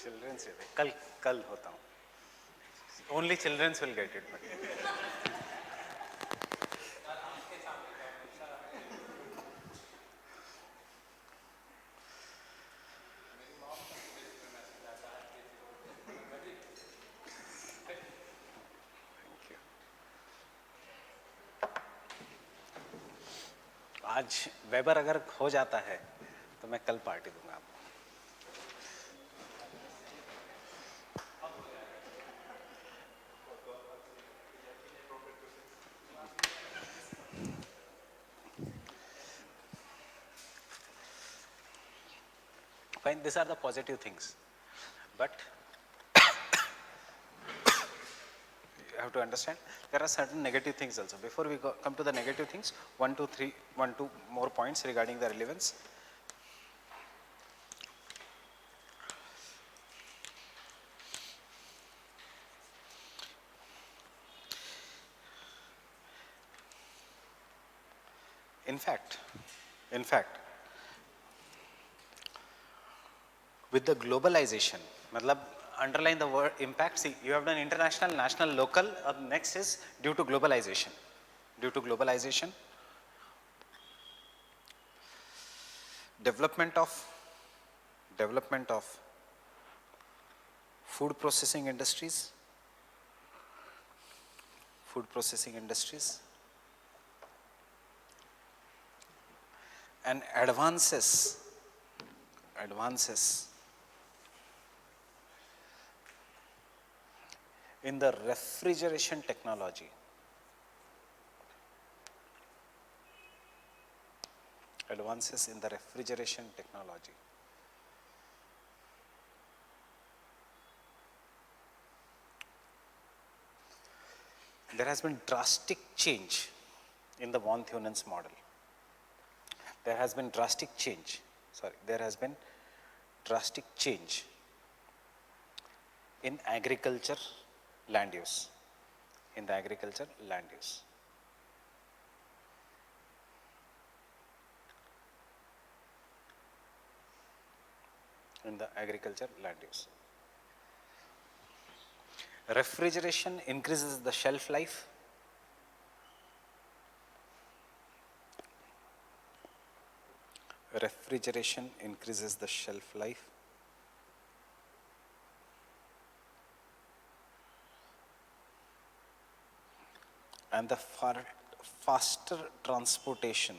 Children's कल कल होता हूँ. Only children will get it. आज वेबर अगर हो जाता है तो मैं कल पार्टी दूंगा आपको. Fine, these are the positive things, but you have to understand there are certain negative things also. Before we come to the negative things, 1, 2, 3, 1, 2 more points regarding the relevance. In fact, with the globalization, matlab underline the word impact. See, you have done international, national, local. Next is due to globalization. Due to globalization, development of food processing industries, and advances in the refrigeration technology. Advances in the refrigeration technology. There has been drastic change in the von Thunen's model. There has been drastic change in agriculture land use. In the agriculture land use. Refrigeration increases the shelf life. And the faster transportation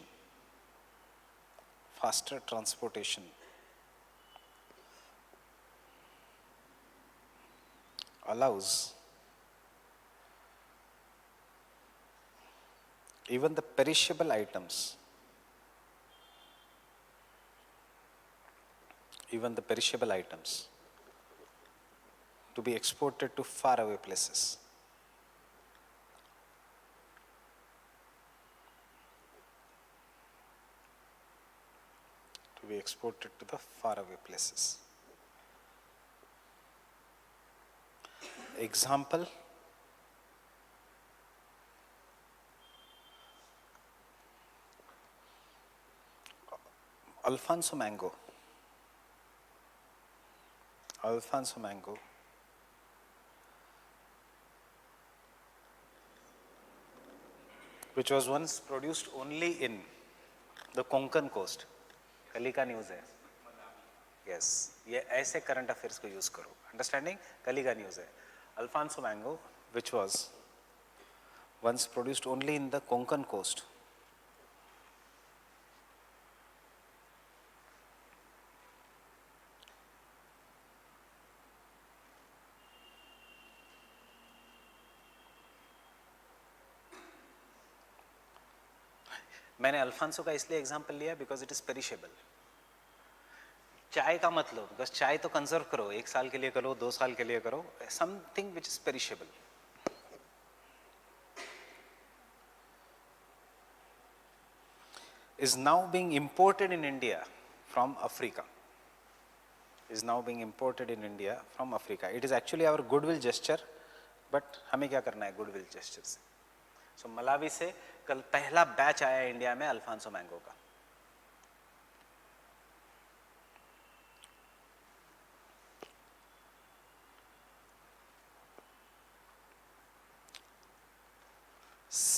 allows even the perishable items to be exported to faraway places. Example, Alfonso mango, which was once produced only in the Konkan coast. कल का news है. Yes, ये ऐसे current affairs को use करो. Understanding, कल का news है. Alfonso mango, which was once produced only in the Konkan coast. मैंने अल्फांसो का इसलिए एग्जांपल लिया बिकॉज इट इज पेरिशेबल. चाय का मत लो, बिकॉज चाय तो कंजर्व करो, 1 साल के लिए करो, 2 साल के लिए करो. Something which is perishable. is now being imported in India from Africa. It is actually our goodwill gesture, but हमें क्या करना है goodwill gesture से. So मलावी से कल पहला बैच आया इंडिया में अल्फांसो मैंगो का.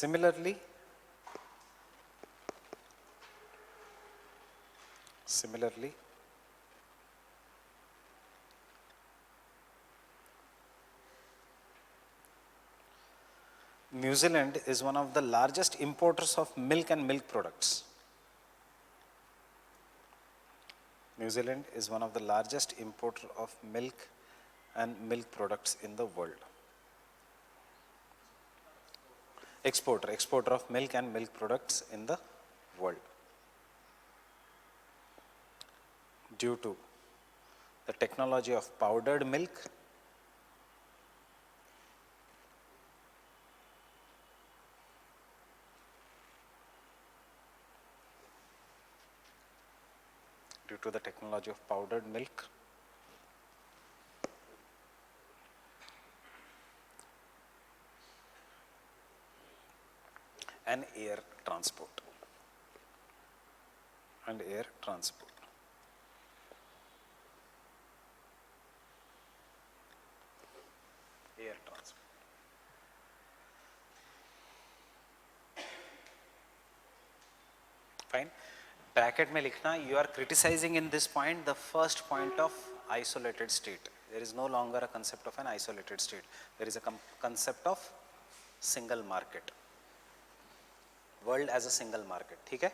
Similarly, New Zealand is one of the largest importers of milk and milk products. New Zealand is one of the largest importer of milk and milk products in the world. Exporter of milk and milk products in the world. Due to the technology of powdered milk, and air transport. Fine. Bracket में लिखना, you are criticizing in this point the first point of isolated state. There is no longer a concept of an isolated state. There is a concept of single market. World as a single market. ठीक है?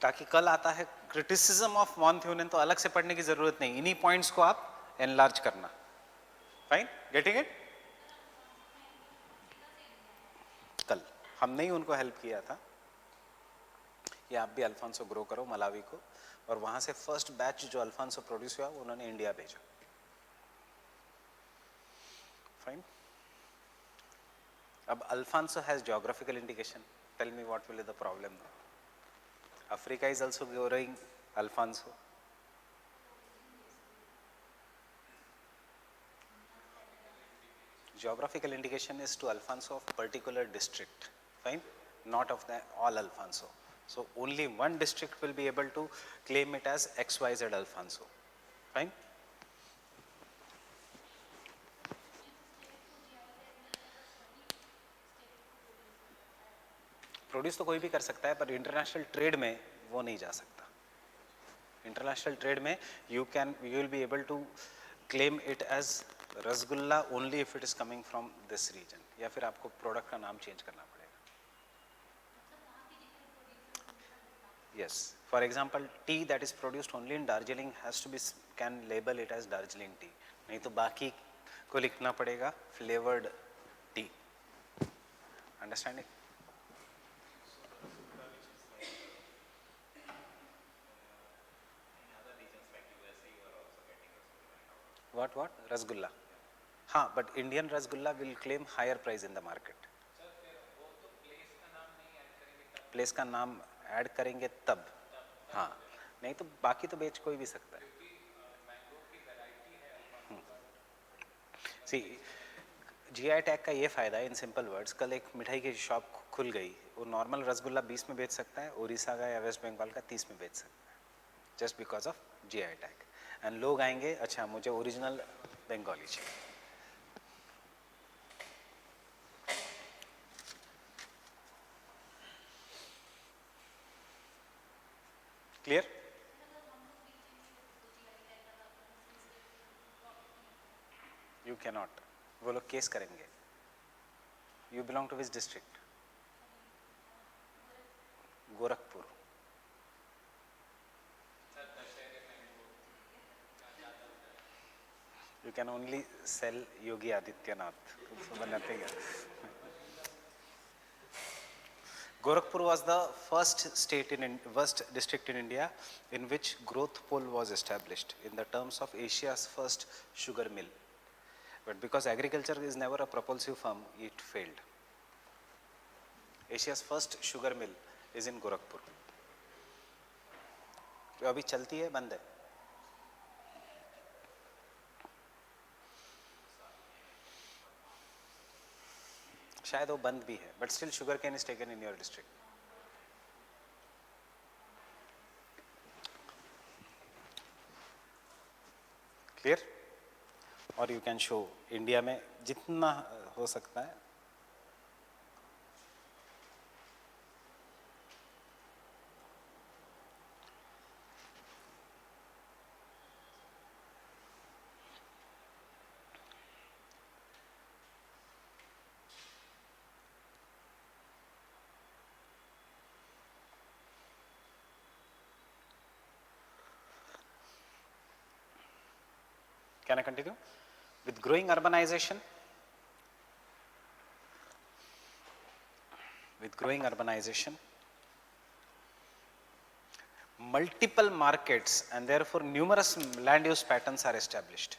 ताकि कल आता है criticism of von Thunen तो अलग से पढ़ने की जरूरत नहीं. इन्हीं points को आप enlarge करना. Fine? Getting it? कल हमने ही उनको हेल्प किया था. ये आप भी अल्फांसो ग्रो करो मलावी को, और वहां से फर्स्ट बैच जो अल्फांसो प्रोड्यूस हुआ उन्होंने इंडिया भेजा. फाइन. अब Alphonso has geographical indication. Tell me what will be the problem. Africa is also growing Alphonso. Geographical indication is to Alfonso of particular district, fine, not of the all Alfonso. So only one district will be able to claim it as XYZ Alfonso, fine. Produce तो कोई भी कर सकता है, पर international trade में वो नहीं जा सकता. इंटरनेशनल ट्रेड में you will be able to claim it as rasgulla only if it is coming from this region, या फिर आपको प्रोडक्ट का नाम चेंज करना पड़ेगा. Yes, for example, tea that is produced only in Darjeeling has to be can label it as Darjeeling tea. नहीं तो बाकी को लिखना पड़ेगा flavored tea. Understanding? What? Rasgulla. हाँ, but Indian Rasgulla will claim higher price in the market. Place का नाम add करेंगे तब. हाँ, नहीं तो बाकी तो बेच कोई भी सकता है. सी जीआई टैग का ये फायदा है. इन सिंपल वर्ड्स, कल एक मिठाई की शॉप खुल गई, वो नॉर्मल रसगुल्ला 20 में बेच सकता है, उड़ीसा का या वेस्ट बंगाल का 30 में बेच सकता है, just because of GI tag. And लोग आएंगे, अच्छा मुझे ओरिजिनल बंगाली चाहिए. क्लियर? You can not. वो लोग केस करेंगे. You belong to which district? Gorakhpur. You can only sell Yogi Adityanath. So nothing else. Gorakhpur was the first district in India in which growth pole was established in the terms of Asia's first sugar mill. But because agriculture is never a propulsive firm, it failed. Asia's first sugar mill is in Gorakhpur. जो अभी चलती है बंद है. शायद वो बंद भी है, but still sugar cane is taken in your district. Clear? और यू कैन शो इंडिया में जितना हो सकता है Can I continue? With growing urbanization, multiple markets and therefore numerous land use patterns are established.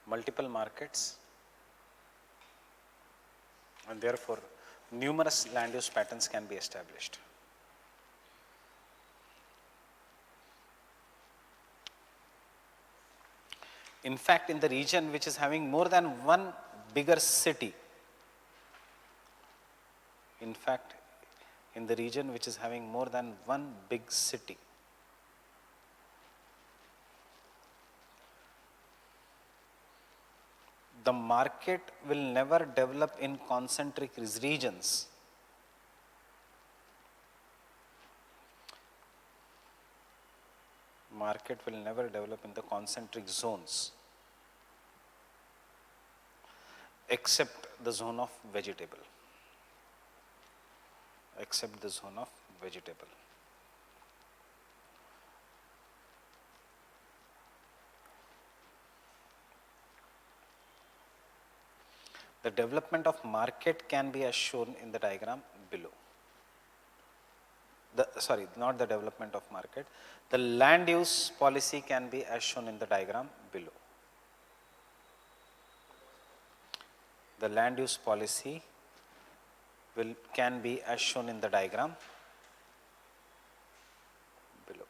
Multiple markets and therefore numerous land use patterns can be established. In fact, in the region which is having more than one bigger city, in fact, in the region which is having more than one big city, the market will never develop in concentric regions. Market will never develop in the concentric zones except the zone of vegetable. Except the zone of vegetable. The development of market can be as shown in the diagram below. Not the development of market. The land use policy can be as shown in the diagram below. The land use policy can be as shown in the diagram below.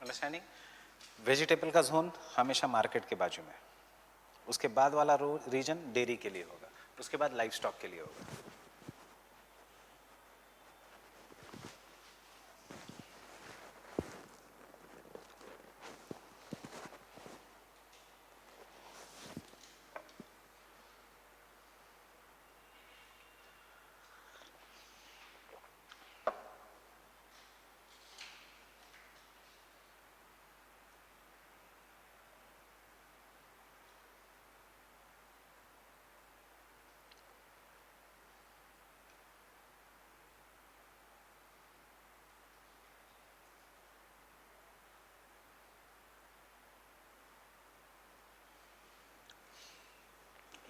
Understanding? Vegetable का zone हमेशा market के बाजू में, उसके बाद वाला reason dairy के लिए होगा, उसके बाद लाइफ स्टॉक के लिए होगा.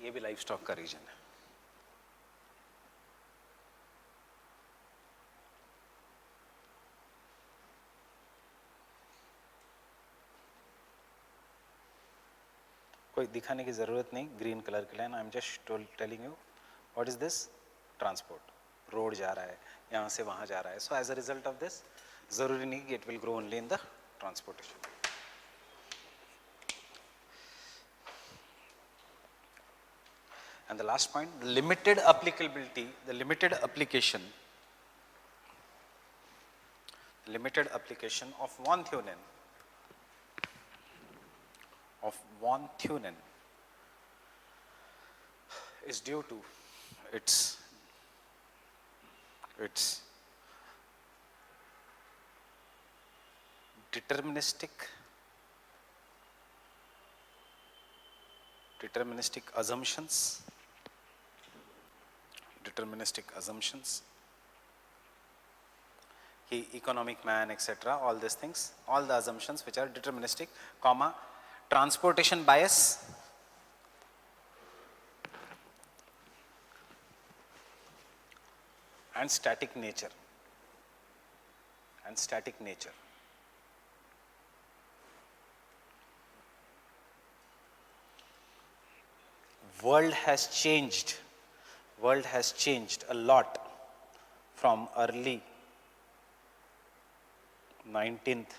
ये भी लाइफ स्टॉक का रीजन है. कोई दिखाने की जरूरत नहीं, ग्रीन कलर की line. I am just telling you what is this. Transport, road जा रहा है, यहाँ से वहाँ जा रहा है. So as a result of this, जरूरी नहीं कि it will grow only in the transportation. And the last point, limited applicability, the limited application of von Thunen is due to its deterministic assumptions, he economic man, etc., all these things, all the assumptions which are deterministic, comma, transportation bias, and static nature. World has changed a lot from early 19th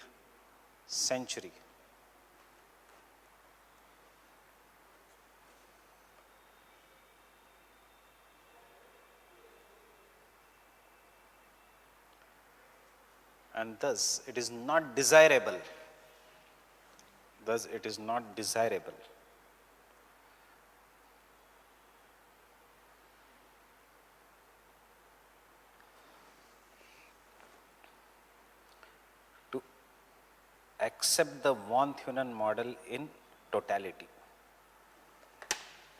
century. And thus it is not desirable. Thus it is not desirable to accept the von Thunen model in totality.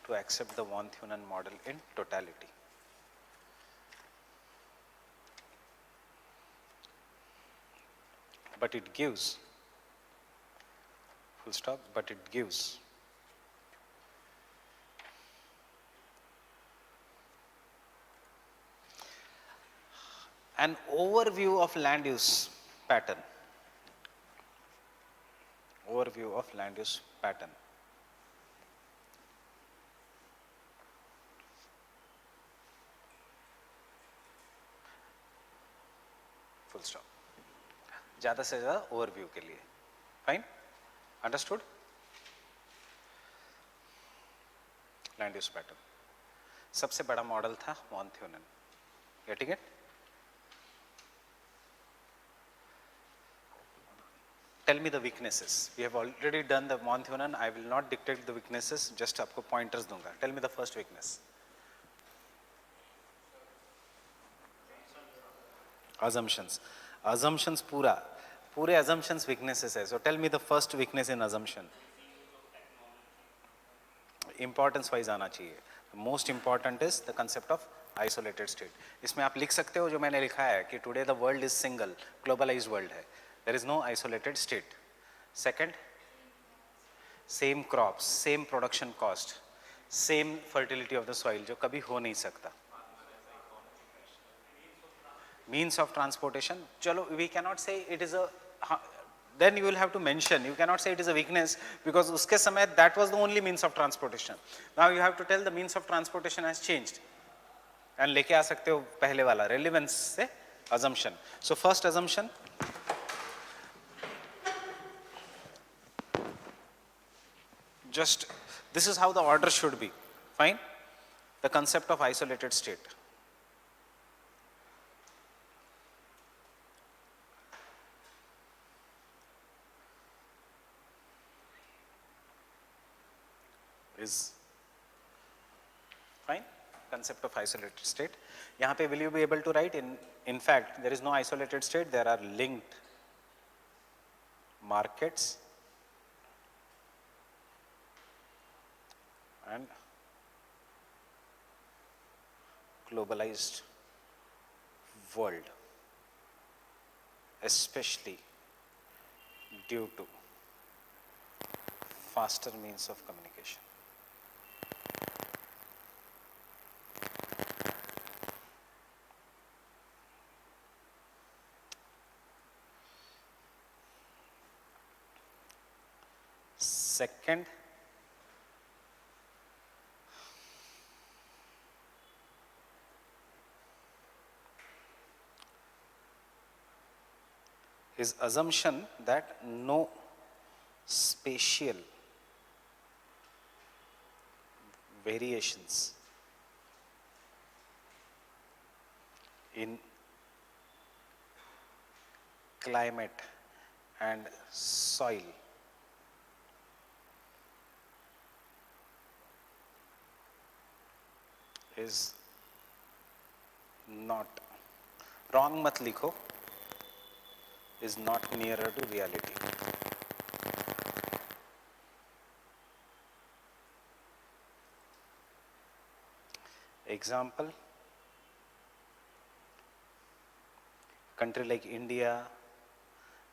To accept the von Thunen model in totality. But it gives, full stop, but it gives an overview of land use pattern. Overview of land use pattern. Full stop. ज़्यादा से ज़्यादा overview के लिए. Fine, understood. Land use pattern सबसे बड़ा model था von Thunen. Getting it? Tell me the weaknesses. We have already done the von Thunen. I will not dictate the weaknesses, just आपको pointers दूंगा. Tell me the first weakness. assumptions. Assumptions पूरे assumptions weaknesses है. So tell me the first weakness in assumption. Importance wise आना चाहिए. The most important is the concept of isolated state. इसमें आप लिख सकते हो जो मैंने लिखा है कि today the world is single, globalized world है. There is no isolated state. Second, same crops, same production cost, same fertility of the soil जो कभी हो नहीं सकता. Means of transportation, chalo, we cannot say it is a, then you will have to mention, you cannot say it is a weakness because uske samay that was the only means of transportation. Now you have to tell the means of transportation has changed and leke aa sakte ho pehle wala relevance se assumption. So first assumption, just this is how the order should be. Fine, the concept of isolated state. Is fine, concept of isolated state. यहाँ पे will you be able to write in fact there is no isolated state, there are linked markets and globalized world, especially due to faster means of communication. Second, is assumption that no spatial variations in climate and soil is not, wrong mat likho, is not nearer to reality. Example, country like India,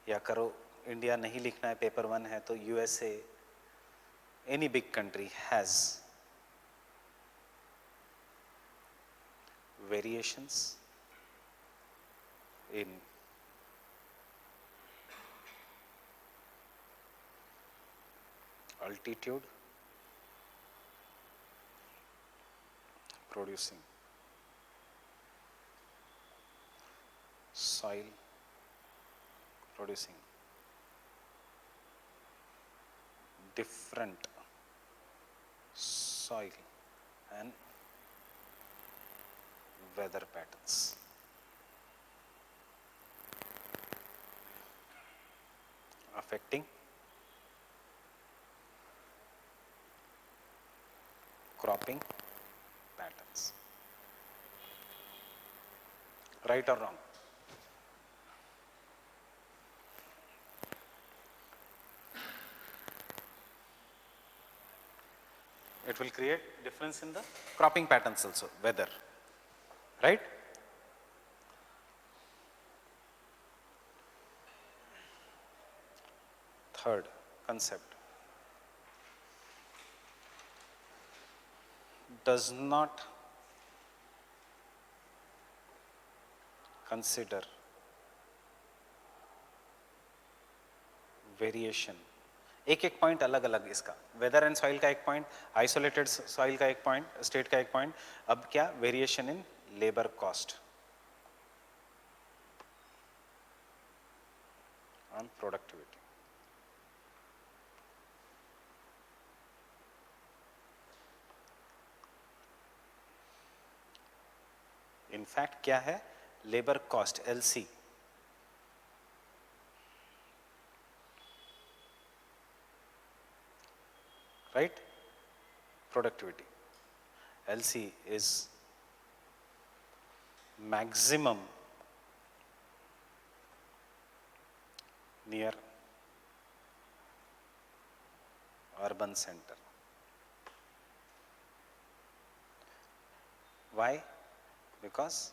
या करो India नहीं लिखना है, paper 1 है तो USA, any big country has variations in altitude producing soil producing different soil and weather patterns. Affecting cropping patterns. Right or wrong? It will create difference in the cropping patterns also, weather, right? Third concept, does not consider variation. एक एक point अलग अलग इसका, weather and soil का एक point, isolated soil का एक point, state का एक पॉइंट. अब क्या, variation in labour cost on productivity. In fact क्या है, labour cost LC, right? Productivity. LC is maximum near urban center. Why? Because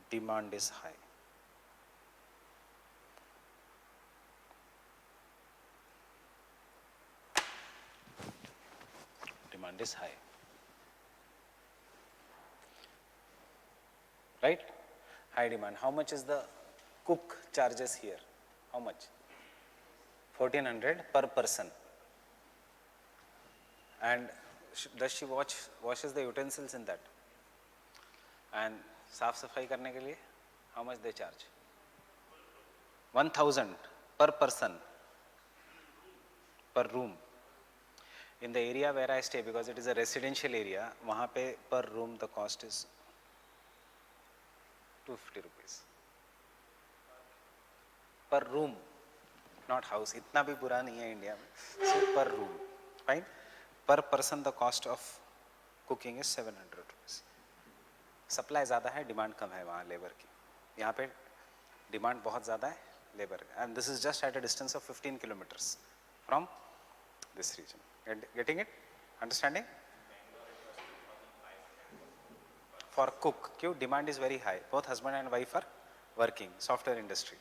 demand is high. Demand is high. Right? High demand. How much is the cook charges here? How much? 1400 per person. And does she washes the utensils in that? And साफ सफाई करने के लिए how much they charge? 1000 per person per room. In the area where I stay, because it is a residential area, वहाँ पे per room the cost is 250 rupees per room, not house. इतना भी बुरा नहीं है इंडिया में. So per room, fine. Per person the cost of cooking is 700 rupees. Supply ज़्यादा है, डिमांड कम है वहाँ लेबर की. यहाँ पे डिमांड बहुत ज़्यादा है, labour. And this is just at a distance of 15 kilometers from this region. Getting it? Understanding? For cook, क्यों? Demand is very high. Both husband and wife are working, software industry.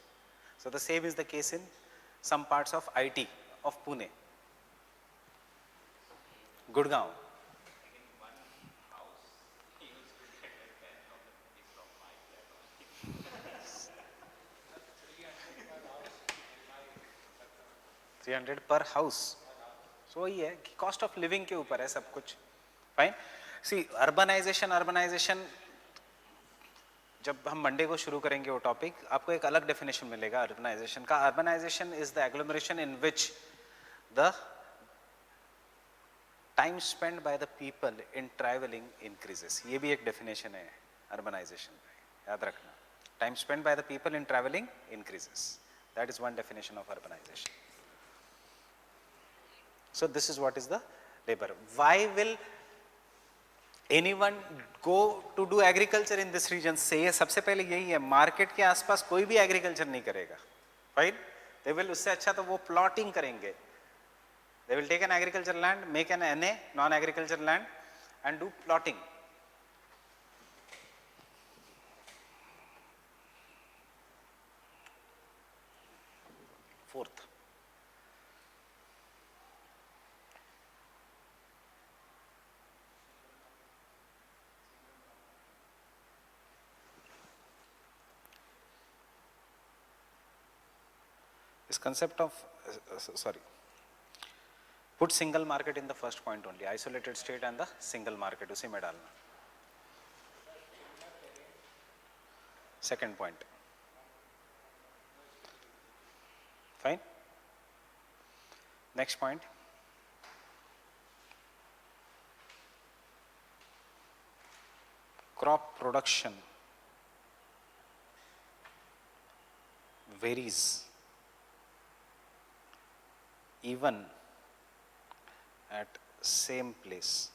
So the same is the case in some parts of IT of Pune, Gurgaon. $300 per house. So वही है कि cost of living के ऊपर है सब कुछ. Fine. सी urbanisation जब हम मंडे को शुरू करेंगे वो टॉपिक, आपको एक अलग डेफिनेशन मिलेगा अर्बनाइजेशन का. Urbanisation is the agglomeration in which the time spend by the people in travelling increases. ये भी एक डेफिनेशन है अर्बनाइजेशन का, याद रखना. Time spend by the people in travelling increases. That is one definition of urbanisation. So this is what is the labor. Why will anyone go to do agriculture in this region? से सबसे पहले यही है, market के आसपास कोई भी agriculture नहीं करेगा. Right? They will, उससे अच्छा तो वो प्लॉटिंग करेंगे. They will take an agriculture land, make an NA, non-agriculture land, and do plotting. Fourth, this concept of put single market in the first point only, isolated state and the single market उसी में डालना. Second point. Fine. Next point. Crop production varies even at same place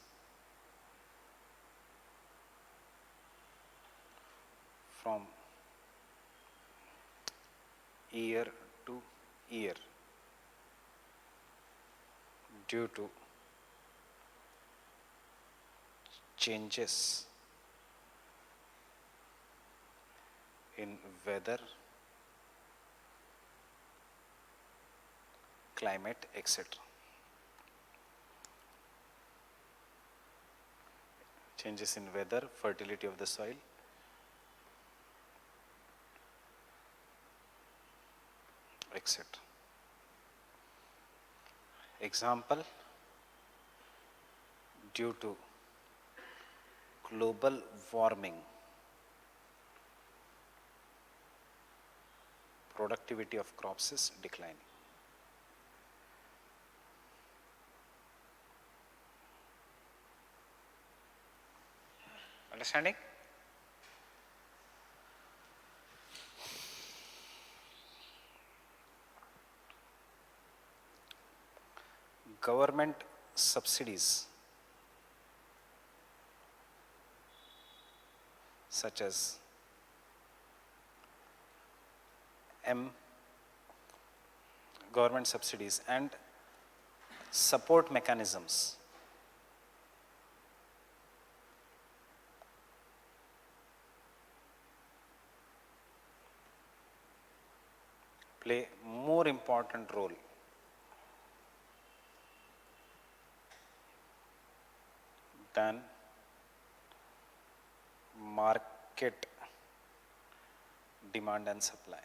from year to year due to changes in weather, climate, etc. Changes in weather, fertility of the soil, etc. Example, due to global warming, productivity of crops is declining. Understanding? Government subsidies such as government subsidies and support mechanisms play more important role than market demand and supply.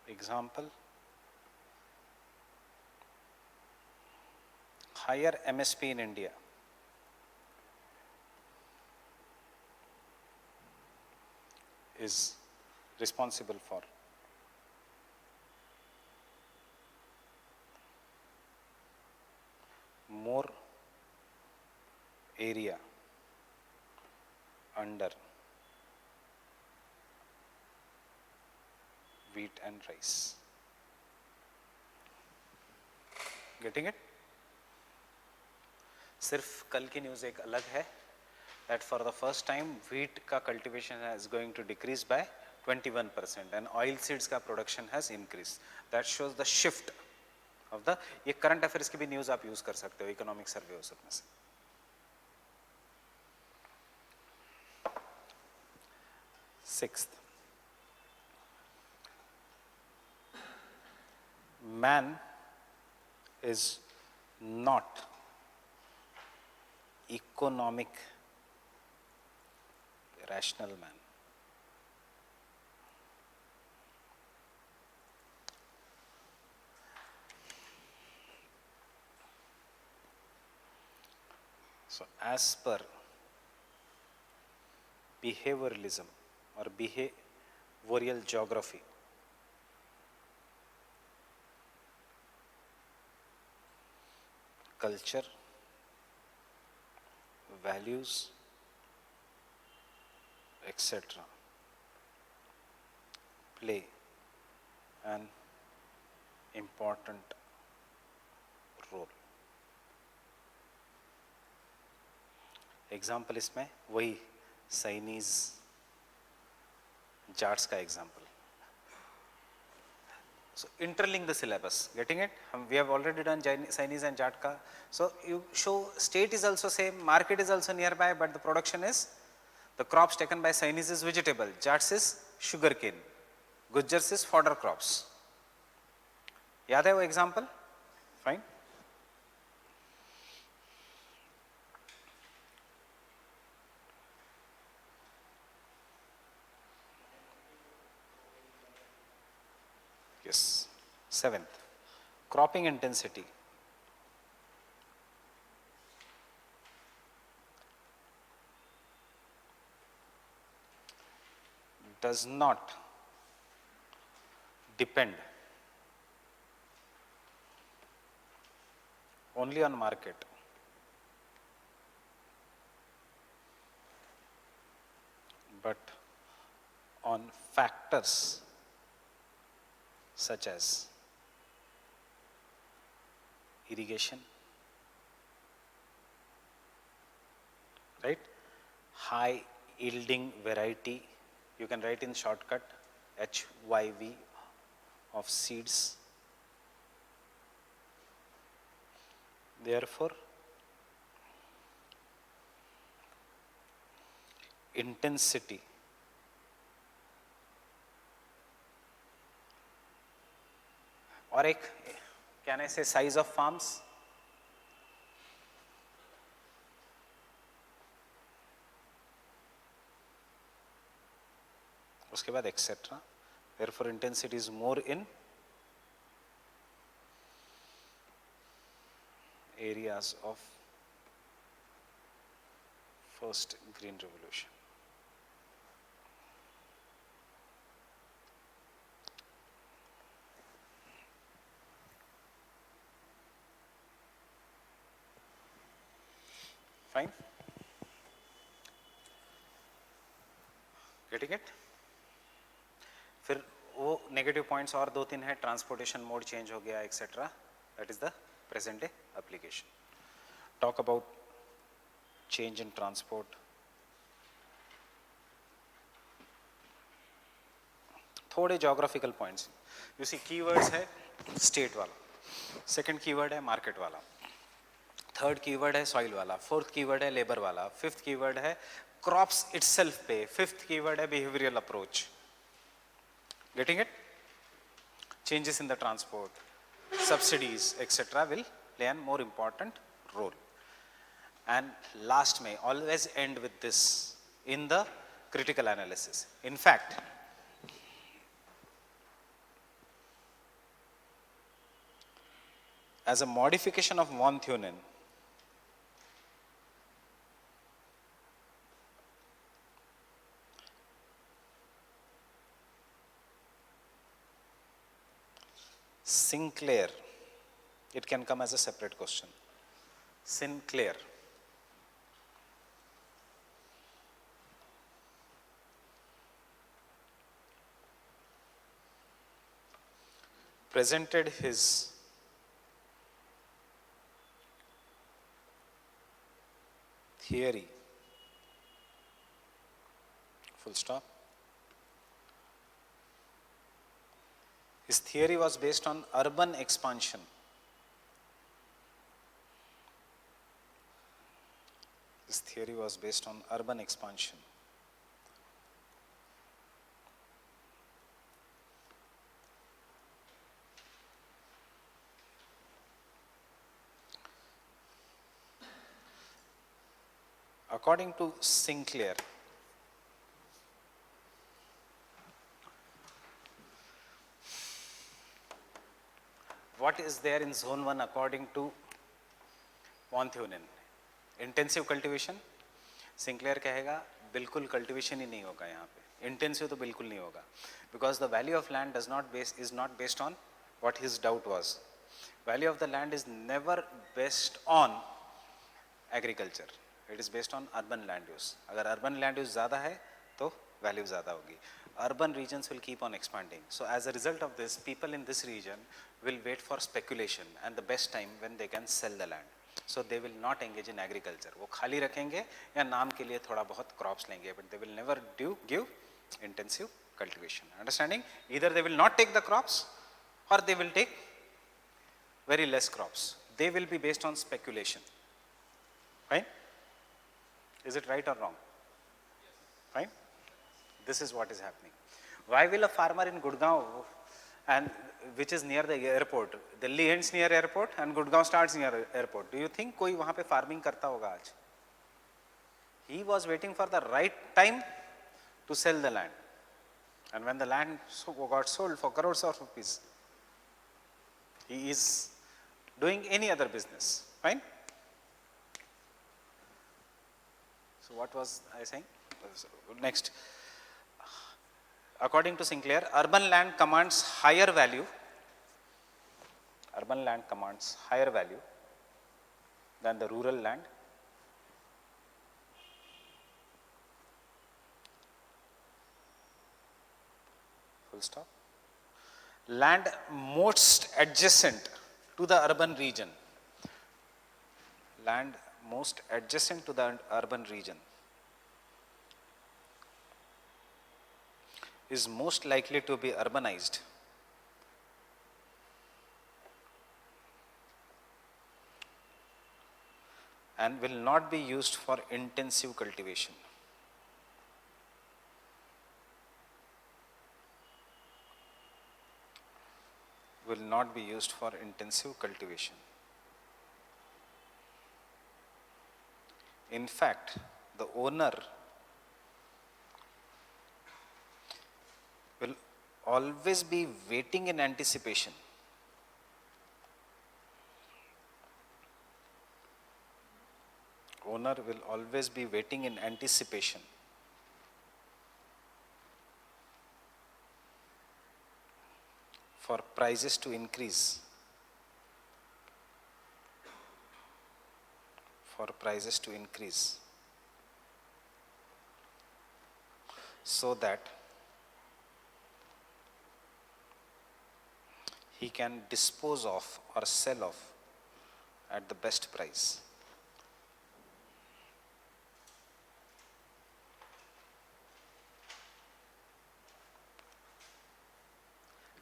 Example, higher MSP in India is responsible for more area under wheat and rice. Getting it? सिर्फ कल की news एक अलग है that for the first time wheat का cultivation is going to decrease by 21% and oil seeds का production has increased. That shows the shift of the, ये current affairs की भी न्यूज़ आप यूज़ कर सकते हो इकोनॉमिक सर्वे हो सकने से. Sixth, man is not economic rational man. So as per behavioralism or behavioral geography, culture, values, etc. play an important role. Example इसमें वही चाइनीज जाट्स का example. So interlink the syllabus, getting it? We have already done Chinese and Jat ka. So you show state is also same, market is also nearby, but the production is, the crops taken by Chinese is vegetable, Jats is sugarcane, Gujars is fodder crops. याद है वो example? Fine. Yes. Seventh, cropping intensity does not depend only on market, but on factors such as irrigation, right? High yielding variety, you can write in shortcut HYV of seeds. Therefore, intensity और एक can I say size of farms? उसके बाद etc. Therefore, intensity is more in areas of first green revolution. Fine? Getting it? फिर वो negative points और दो तीन है, ट्रांसपोर्टेशन मोड चेंज हो गया etcetera. That is the present day application. Talk about change in transport. थोड़े geographical points. You see keywords है स्टेट वाला, सेकंड कीवर्ड है मार्केट वाला, थर्ड कीवर्ड है सॉइल वाला, फोर्थ कीवर्ड है लेबर वाला, फिफ्थ कीवर्ड है क्रॉप्स इटसेल्फ पे, फिफ्थ कीवर्ड है behavioural approach. Getting it? Changes in the transport, subsidies, etc. will play a more important role. And last may always end with this in the critical analysis. In fact, as a modification of von Thunen, Sinclair, it can come as a separate question. Sinclair presented his theory, full stop. His theory was based on urban expansion. His theory was based on urban expansion. According to Sinclair, what is there in zone 1 according to von Thunen? Intensive cultivation. Sinclair कहेगा बिल्कुल cultivation ही नहीं होगा यहाँ पे, intensive तो बिल्कुल नहीं होगा, because the value of land is not based on what his doubt was. Value of the land is never based on agriculture, it is based on urban land use. अगर urban land use ज़्यादा है तो value ज़्यादा होगी. Urban regions will keep on expanding. So as a result of this, people in this region will wait for speculation and the best time when they can sell the land. So they will not engage in agriculture. वो खाली रखेंगे या नाम के लिए थोड़ा बहुत crops लेंगे, but they will never give intensive cultivation. Understanding? Either they will not take the crops or they will take very less crops. They will be based on speculation. Fine? Is it right or wrong? Fine? This is what is happening. Why will a farmer in Gurgaon, and which is near the airport, Delhi ends near airport and Gurgaon starts near airport, do you think कोई वहाँ पे farming करता होगा आज? He was waiting for the right time to sell the land, and when the land got sold for crores of rupees, he is doing any other business. Fine? So what was I saying? Next. according to Sinclair, urban land commands higher value. Urban land commands higher value than the rural land. Full stop. Land most adjacent to the urban region. Land most adjacent to the urban region is most likely to be urbanized and will not be used for intensive cultivation. Will not be used for intensive cultivation. In fact, the owner will always be waiting in anticipation. Owner will always be waiting in anticipation for prices to increase. For prices to increase. So that he can dispose of or sell off at the best price.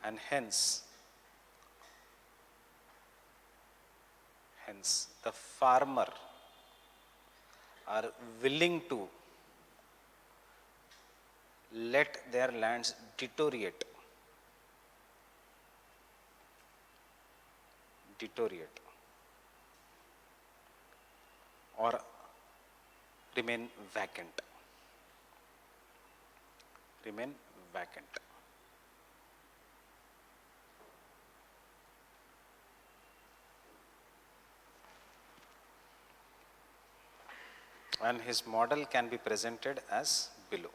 And hence the farmer are willing to let their lands deteriorate or remain vacant. And his model can be presented as below.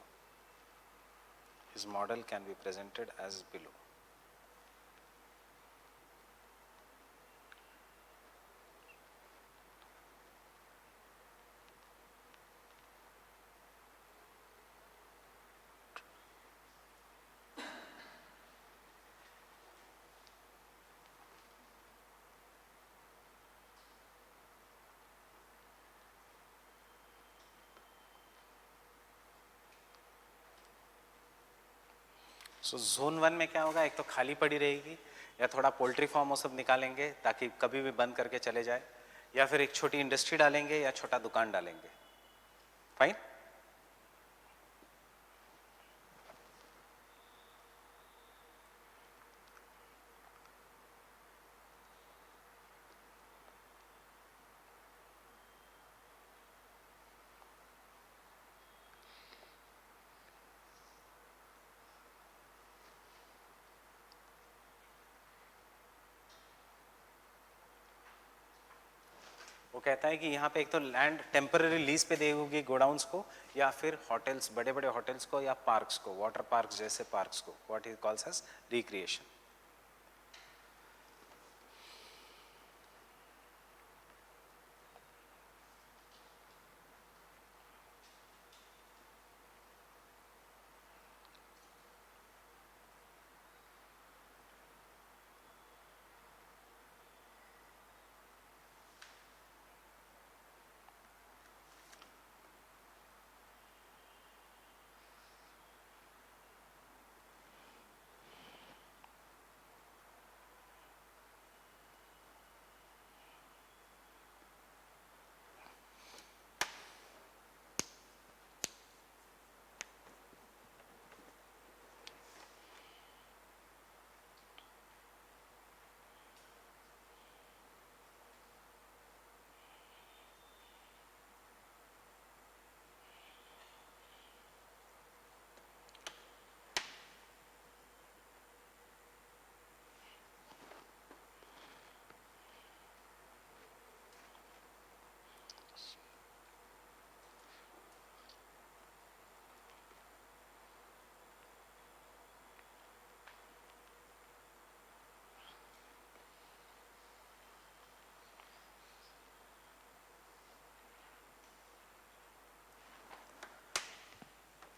His model can be presented as below. So zone 1 में क्या होगा, एक तो खाली पड़ी रहेगी या थोड़ा पोल्ट्री फार्म वो सब निकालेंगे ताकि कभी भी बंद करके चले जाए, या फिर एक छोटी इंडस्ट्री डालेंगे या छोटा दुकान डालेंगे. फाइन. वो कहता है कि यहाँ पे एक तो लैंड टेम्पररी लीज पे देगी गोडाउन्स को, या फिर होटल्स, बड़े बड़े होटल्स को या पार्क्स को, वाटर पार्क्स जैसे पार्क्स को, what he calls as recreation.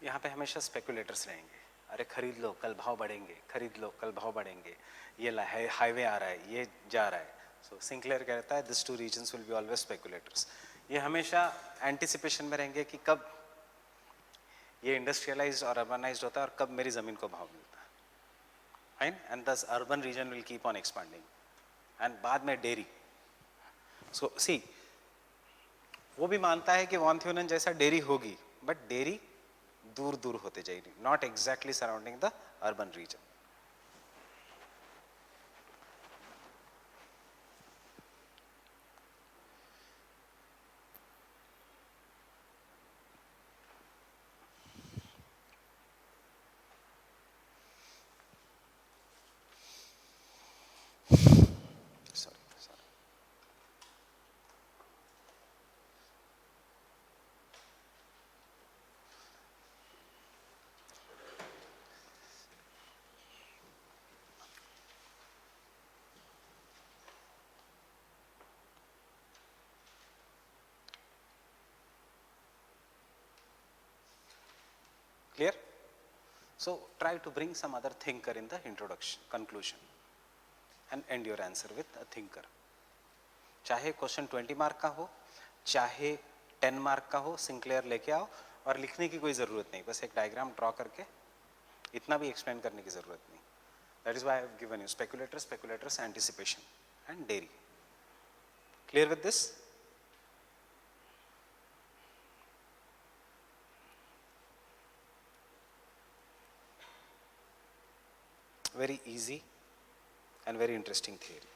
यहाँ पे हमेशा स्पेकुलेटर्स रहेंगे, अरे खरीद लो कल भाव बढ़ेंगे, खरीद लो कल भाव बढ़ेंगे, ये हाईवे आ रहा है, ये जा रहा है. सो सिंक्लेयर कहता है this two reasons will be always speculators. ये हमेशा एंटिसिपेशन में रहेंगे कि कब ये इंडस्ट्रियलाइज्ड और अर्बनाइज्ड होता है और कब मेरी ज़मीन को भाव मिलता है. Fine. And this urban region will keep on expanding. And बाद में डेयरी. सो सी, वो भी मानता है कि वॉन थ्योनन जैसा डेयरी होगी, बट डेयरी दूर दूर होते जाएगी, not exactly surrounding the urban region. Clear? So try to bring some other thinker in the introduction, conclusion, and end your answer with a thinker. चाहे क्वेश्चन 20 मार्क का हो, चाहे 10 मार्क का हो, सिंक्लेयर लेके आओ और लिखने की कोई ज़रूरत नहीं, बस एक डायग्राम ड्रॉ करके इतना भी एक्सप्लेन करने की ज़रूरत नहीं. That is why I have given you speculators, anticipation and dairy. Clear with this? Very easy and very interesting theory.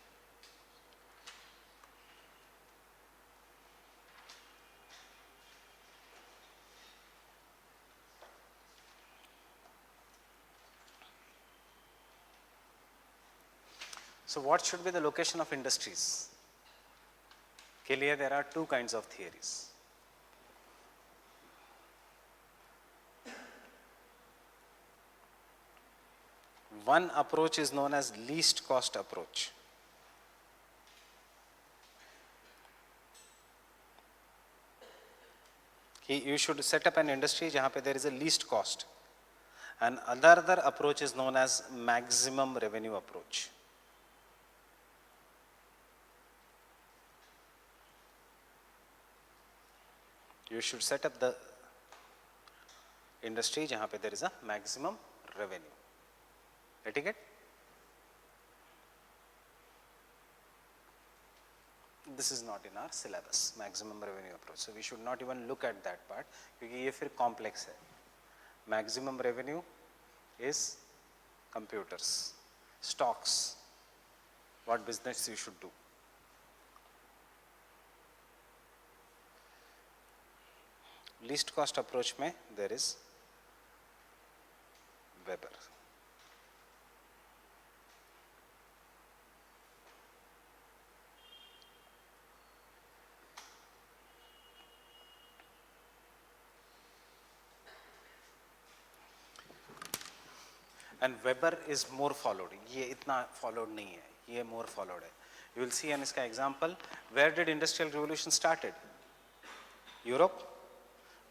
So what should be the location of industries? के लिए there are two kinds of theories. One approach is known as least cost approach. You should set up an industry जहाँ पे there is a least cost. And another approach is known as maximum revenue approach. You should set up the industry जहाँ पे there is a maximum revenue. Getting it? This is not in our syllabus, maximum revenue approach. So we should not even look at that part क्योंकि ये फिर complex है. Maximum revenue is computers, stocks, what business you should do. Least cost approach में there is Weber. And Weber is more followed. ये इतना followed नहीं है, ये more followed है. You will see an इसका example. Where did industrial revolution started? Europe.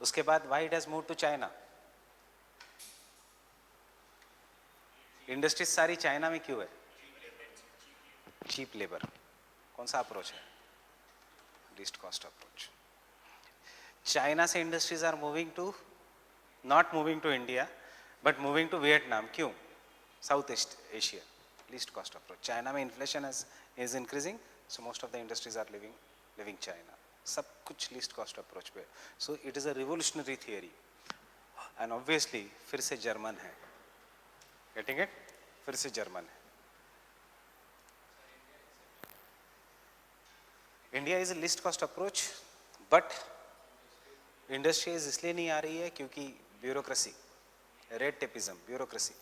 उसके बाद why it has moved to China? Industries सारी चाइना में क्यों है? Cheap labour. कौन सा अप्रोच है? Least cost approach. चाइना से industries are moving to, not moving to India but moving to Vietnam. क्यों? South east Asia. Least cost approach. China में inflation is increasing, so most of the industries are leaving China. सब कुछ least cost approach पे. So it is a revolutionary theory and obviously फिर से German है. Getting it? फिर से German है. India is a least cost approach but industries इसलिए नहीं आ रही है क्योंकि bureaucracy, red tapism, bureaucracy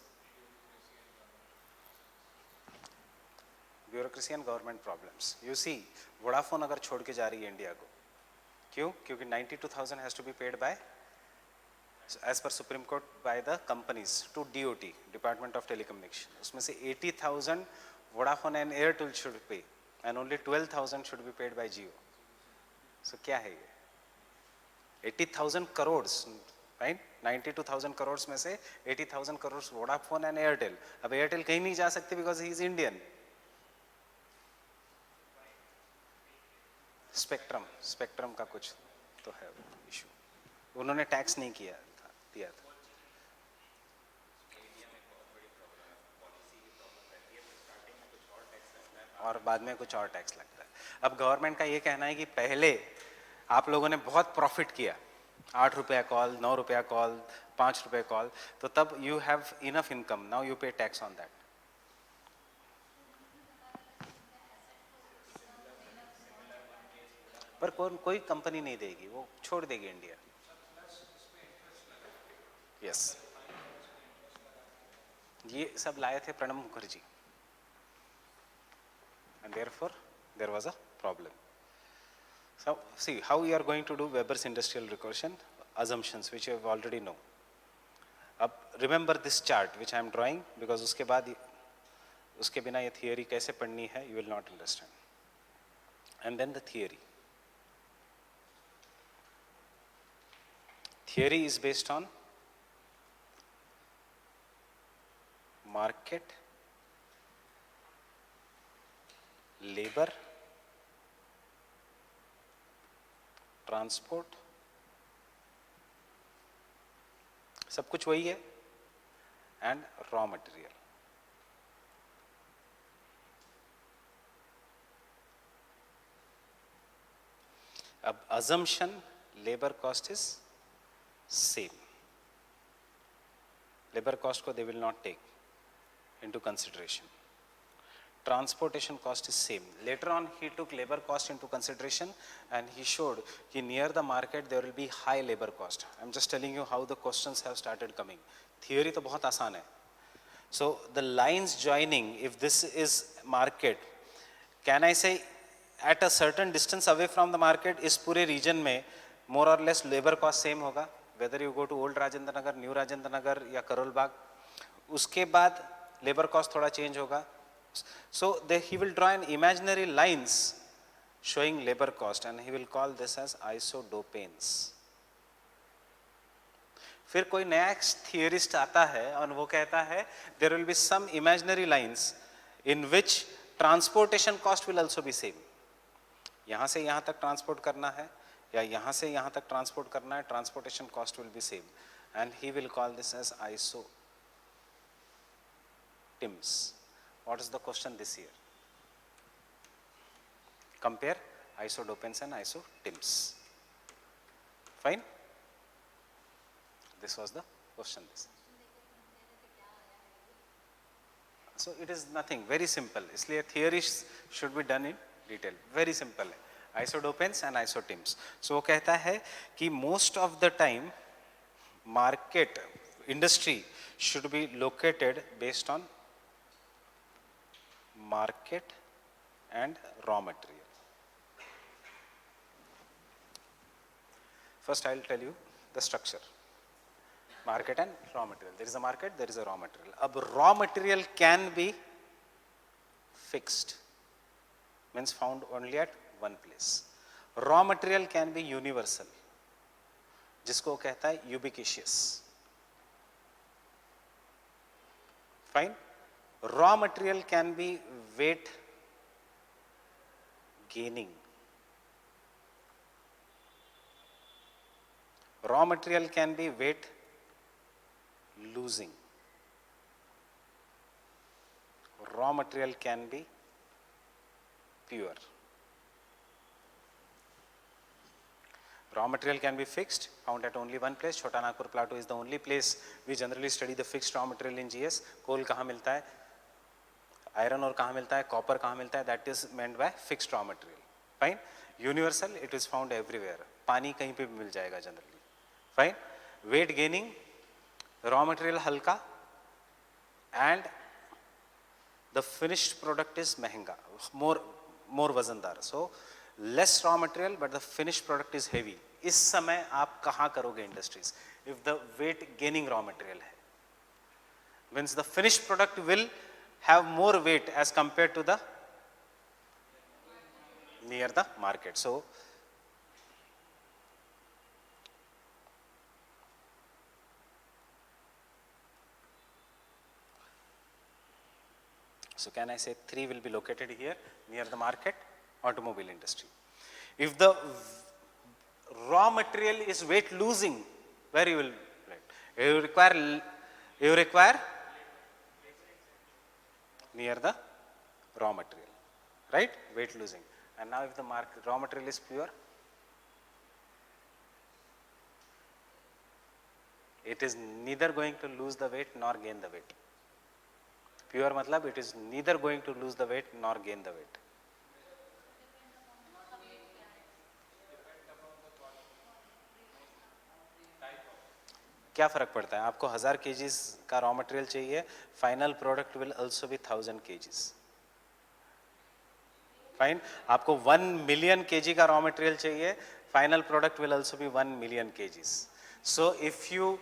and government problems. You see Vodafone अगर छोड़ के जा रही है इंडिया को, क्यों? क्योंकि 92,000 has to be paid by as per Supreme Court by the companies to DOT, Department of Telecommunication. उसमें से 80,000 Vodafone and Airtel should pay and only 12,000 should be paid by Jio. So क्या है ये? 80,000 crores. Right. 92,000 crore में से 80,000 crore Vodafone and Airtel. अब Airtel कहीं नहीं जा सकती because he is Indian. Spectrum का कुछ तो है इशू. उन्होंने टैक्स नहीं दिया था. और बाद में कुछ और टैक्स लगता है. अब गवर्नमेंट का ये कहना है कि पहले आप लोगों ने बहुत प्रॉफिट किया, 8 रुपया कॉल, 9 रुपया कॉल, 5 रुपये कॉल, तो तब you have enough income, now you पे टैक्स ऑन दैट. पर कोई कंपनी नहीं देगी, वो छोड़ देगी इंडिया. यस, ये सब लाए थे Pranab Mukherjee. And therefore there was a problem. So see how we are going to do Weber's industrial recursion assumptions, which you have already know. अब remember this chart which I am drawing, because उसके बाद उसके बिना ये theory कैसे पढ़नी है you will not understand. And then the theory is based on market, labour, transport, सब कुछ वही है, एंड रॉ मटेरियल. अब assumption labour cost is same. Labour cost को they will not take into consideration. Transportation cost is same. Later on he took labor cost into consideration and he showed कि near the market there will be high labor cost. I'm just telling you how the questions have started coming. Theory तो बहुत आसान है. So the lines joining, if this is market, can I say at a certain distance away from the market इस पूरे region में more or less labor cost same होगा, whether you go to old Rajendra Nagar, new Rajendra Nagar या करोल बाग. उसके बाद labor cost थोड़ा change होगा. So he will draw an imaginary lines showing labor cost and he will call this as isodopanes. फिर कोई नया theorist आता है और वो कहता है there will be some imaginary lines in which transportation cost will also be same. यहाँ से यहाँ तक transport करना है या यहाँ से यहाँ तक transport करना है, transportation cost will be same and he will call this as isotims. What is the question this year? Compare isodopanes and isotims. Fine? This was the question. So it is nothing, very simple. इसलिए theory should be done in detail. Very simple है. Isodopanes and isotims. So वो कहता है कि most of the time market industry should be located based on market and raw material. First I will tell you the structure. Market and raw material. There is a market, there is a raw material. Ab raw material can be fixed, means found only at one place. Raw material can be universal, जिसको कहता है ubiquitous. Fine? Raw material can be weight gaining. Raw material can be weight losing. Raw material can be pure. Raw material can be fixed, found at only one place. Chota Nagpur Plateau is the only place we generally study the fixed raw material in GS. Coal कहाँ मिलता है, iron ore कहाँ मिलता है, copper कहाँ मिलता है, that is meant by fixed raw material. Fine. Universal, it is found everywhere. पानी कहीं पे भी मिल जाएगा generally. Fine. Weight gaining, raw material हल्का and the finished product is महंगा, more वजनदार. So less raw material but the finished product is heavy. इस समय आप कहाँ करोगे industries? If the weight gaining raw material है, means the finished product will have more weight as compared to the near the market. So So can I say 3 will be located here near the market, automobile industry. If the raw material is weight losing, where you will plant? You require near the raw material, right? Weight losing. And now if the raw material is pure, it is neither going to lose the weight nor gain the weight. Pure matlab it is neither going to lose the weight nor gain the weight. क्या फर्क पड़ता है? आपको 1000 kgs का raw material चाहिए, final product will also be 1000 kgs. Fine. आपको 1 million kg का raw material चाहिए, final product will also be 1 million kgs. So if you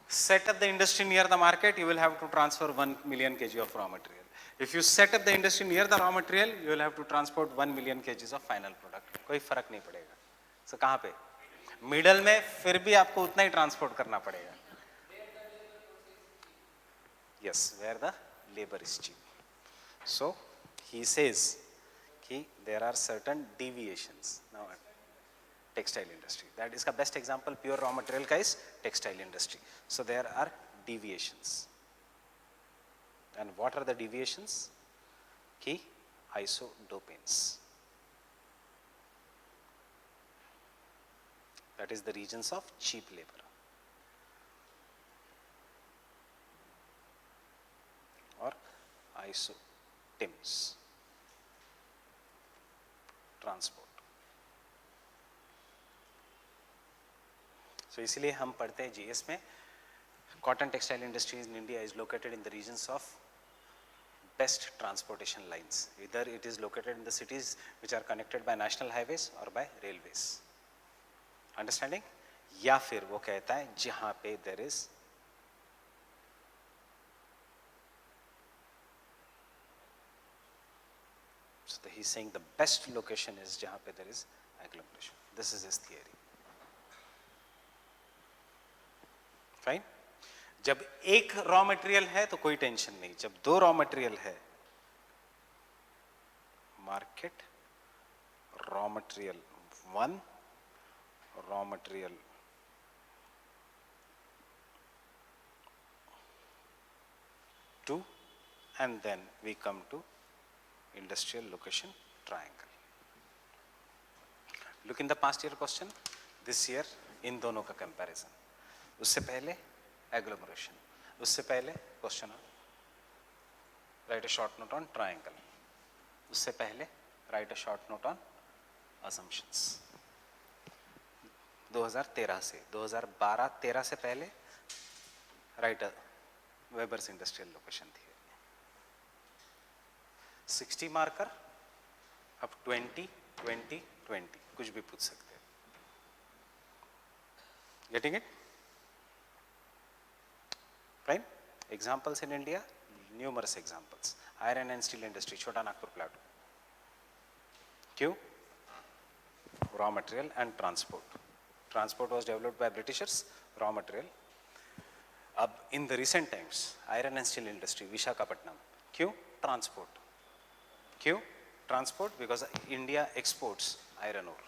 set up the industry near the market, you will have to transfer 1 million kg of raw material. If you set up the industry near the raw material, you will have to transport 1 million kgs of final product. कोई फर्क नहीं पड़ेगा. So कहाँ पे? Middle में फिर भी आपको उतना ही ट्रांसपोर्ट करना पड़ेगा. Yes, where the labor is cheap. So he says कि there are certain deviations. Now textile industry, that is the best example. Pure raw material का is textile industry. So there are deviations. And what are the deviations? कि isodopanes. That is the regions of cheap labor. Or isotims. Transport. So इसीलिए हम पढ़ते हैं GS में, cotton textile industry in India is located in the regions of best transportation lines. Either it is located in the cities which are connected by national highways or by railways. Understanding? या फिर वो कहता है जहाँ पे there is so he's saying the best location is जहाँ पे there is agglomeration. This is his theory. Fine? जब एक रॉ मटेरियल है तो कोई टेंशन नहीं. जब दो रॉ मटेरियल है, market, raw material 1, raw material 2, and then we come to industrial location triangle. Look in the past year question, this year इन दोनों का comparison. उससे पहले agglomeration, उससे पहले question, write a short note on triangle, उससे पहले write a short note on assumptions. 2013 से 2012-13 से पहले write a Weber's industrial location theory. 60 marker, अब 20, 20, 20 कुछ भी पूछ सकते हैं. Getting it? Fine? Examples in India, numerous examples. Iron and steel industry, Chota Nagpur Plateau. Q? Raw material and transport. Transport was developed by Britishers, raw material. In the recent times, iron and steel industry, Visakhapatnam. Q? Transport. Q? Transport because India exports iron ore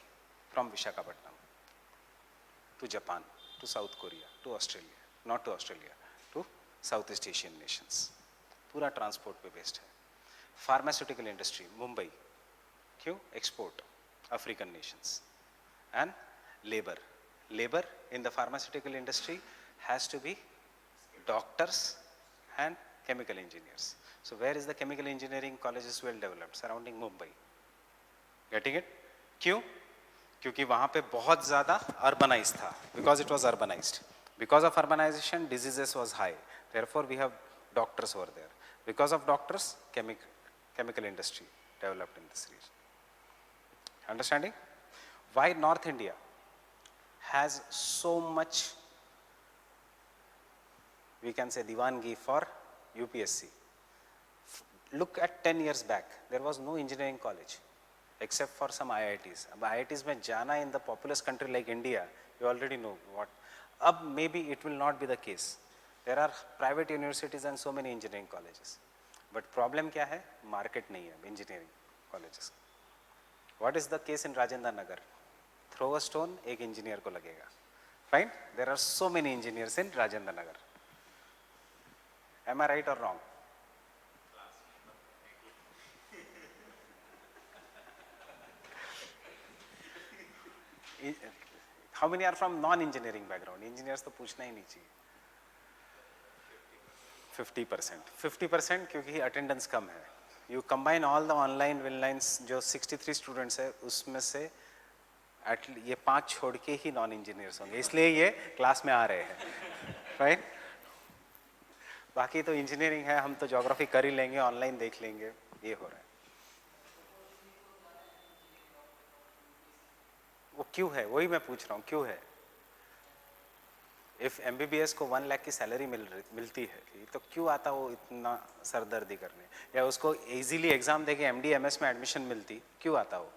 from Visakhapatnam to Japan, to South Korea, to Australia, not to Australia, to Southeast Asian nations. पूरा transport पे based है. Pharmaceutical industry, Mumbai. Q? Export, African nations. And labor. Labor in the pharmaceutical industry has to be doctors and chemical engineers. So where is the chemical engineering colleges well developed? Surrounding Mumbai. Getting it? क्यों? क्योंकि वहाँ पे बहुत ज़्यादा urbanized था. Because it was urbanized. Because of urbanization, diseases was high. Therefore, we have doctors over there. Because of doctors, chemical industry developed in this region. Understanding? Why North India has so much, we can say, divangi for UPSC. Look at 10 years back, there was no engineering college except for some IITs. Ab IITs mein jana in the populous country like India, you already know what. Maybe it will not be the case. There are private universities and so many engineering colleges. But problem क्या है, market नहीं है engineering colleges. What is the case in Rajendra Nagar? Throw a stone, एक engineer को लगेगा। Fine, there are so many engineers in Rajendra Nagar. Am I right or wrong? How many are from non engineering background? Engineers तो पूछना ही नहीं चाहिए। 50%, 50% क्योंकि attendance कम है। You combine all the online विनलाइंस जो 63 स्टूडेंट्स है, उसमें से ये 5 छोड़ के ही नॉन इंजीनियर्स होंगे, इसलिए ये क्लास में आ रहे हैं। राइट, बाकी तो इंजीनियरिंग है, हम तो ज्योग्राफी कर ही लेंगे, ऑनलाइन देख लेंगे, ये हो रहा है। वो क्यों है, वही मैं पूछ रहा हूँ, क्यों है? इफ एमबीबीएस को 1 लाख की सैलरी मिलती है तो क्यों आता वो इतना सरदर्दी करने? या उसको इजीली एग्जाम देके एमडी एमएस में एडमिशन मिलती, क्यों आता वो?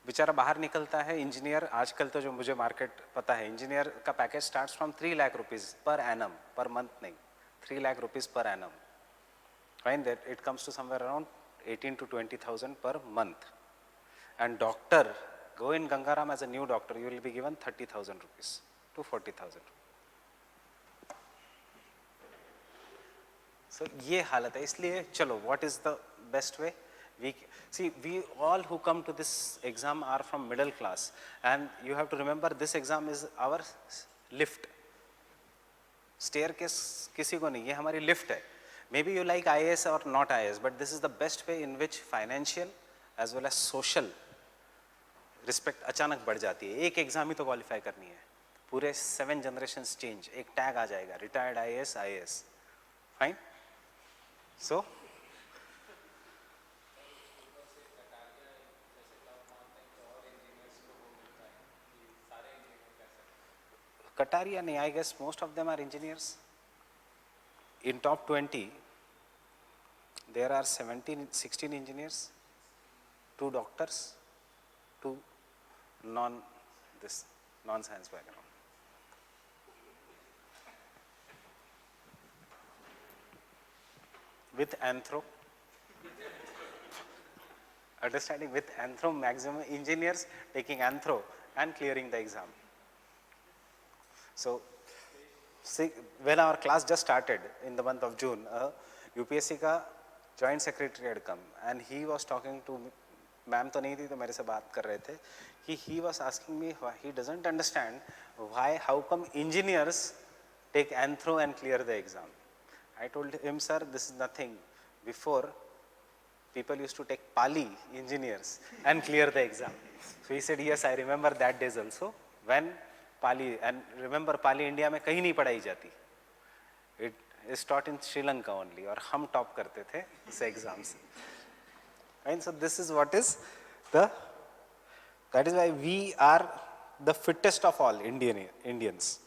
बेचारा बाहर निकलता है इंजीनियर। आजकल तो जो मुझे मार्केट पता है, इंजीनियर का package starts from 3 lakh rupees per annum, per month नहीं, 3 lakh rupees per annum. Fine that it comes to somewhere around 18 to 20,000 per month. And doctor, go in Gangaram as a new doctor, you will be given 30,000 rupees to 40,000. So ये हालत है। इसलिए चलो, what is the best way? We all who come to this exam are from middle class, and you have to remember this exam is our lift. Staircase किसी को नहीं, ये हमारी lift है। Maybe you like IAS or not IAS, but this is the best way in which financial as well as social respect अचानक बढ़ जाती है। एक एग्जाम ही तो क्वालिफाई करनी है, पूरे 7 generations change, एक टैग आ जाएगा, retired IAS IAS। Fine, so Kataria nahi, I guess most of them are engineers. In top 20, there are 16 engineers, 2 doctors, 2 non-science background. With anthro, understanding with anthro, maximum engineers taking anthro and clearing the exam. So, see, when our class just started in the month of June, UPSC का joint secretary had come and he was talking to me. Ma'am तो नहीं थी, तो मेरे से बात कर रहे थे कि he was asking me why he doesn't understand why, how come engineers take anthro and clear the exam. I told him, sir, this is nothing. Before, people used to take Pali, engineers, and clear the exam. So he said, yes, I remember that days also when Pali, and remember Pali India में कहीं नहीं पढ़ाई जाती, it is taught in Sri Lanka only, और हम top करते थे इस exams. And so this is what is that is why we are the fittest of all Indians.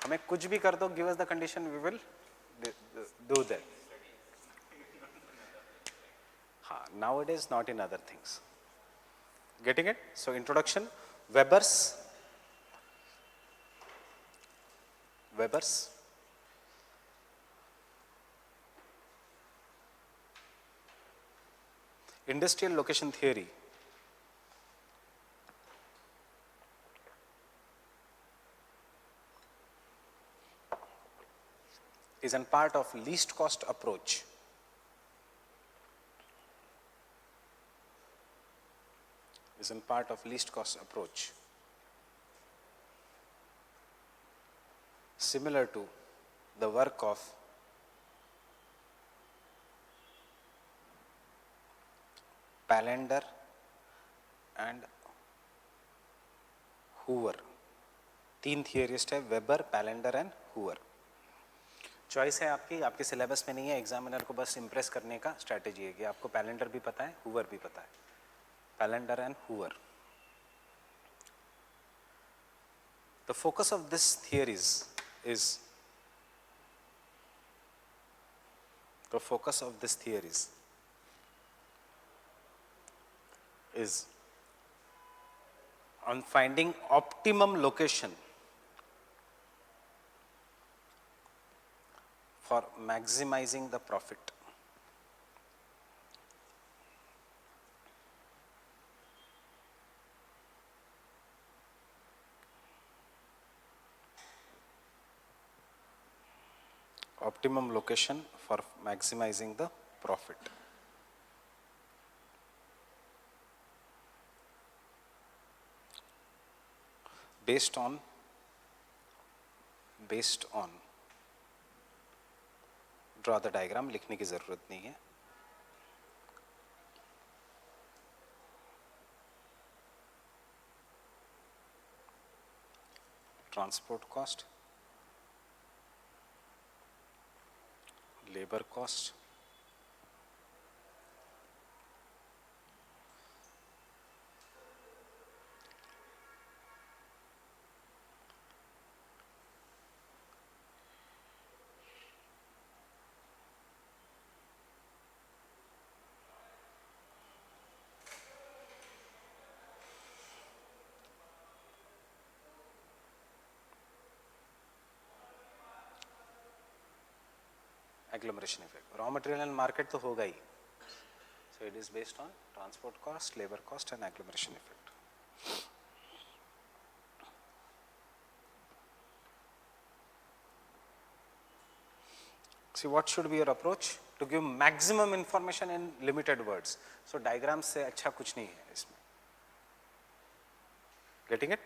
हमें कुछ भी कर दो, give us the condition, we will do that. Nowadays, not in other things. Getting it? So introduction, Weber's, industrial location theory is a part of least cost approach. Similar to the work of Palander and Hoover. 3 theorist है, weber, पैलेंडर and Hoover. Choice है आपकी, आपके syllabus में नहीं है, examiner को बस Impress करने का स्ट्रैटेजी है कि आपको पैलेंडर भी पता है, हूवर भी पता है। Palander and Hoover. The focus of this theories is on finding optimum location for maximizing the profit. Optimum location for maximizing the profit. Based on draw the diagram, लिखने की ज़रूरत नहीं है. Transport cost, labor cost, agglomeration effect. Raw material and market तो होगा ही. So it is based on transport cost, labor cost and agglomeration effect. See, what should be your approach? To give maximum information in limited words. So diagrams से अच्छा कुछ नहीं है इसमें. Getting it?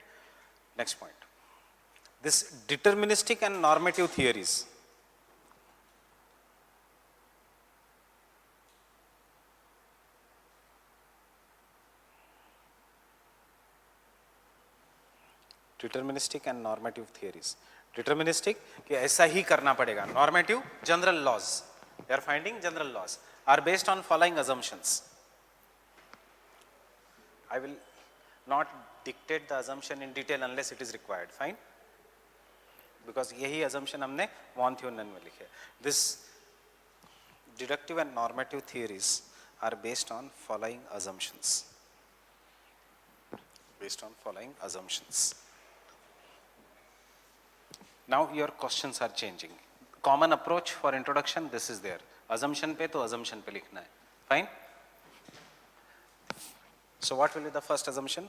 Next point. This deterministic and normative theories. Deterministic and normative theories. Deterministic कि ऐसा ही करना पड़ेगा. Normative, general laws. They are finding general laws are based on following assumptions. I will not dictate the assumption in detail unless it is required. Fine? Because यही assumption हमने von Thunen में लिखे. This deductive and normative theories are based on following assumptions. Based on following assumptions. Now your questions are changing. Common approach for introduction, this is there. Assumption पे तो assumption पे लिखना है. Fine? So what will be the first assumption?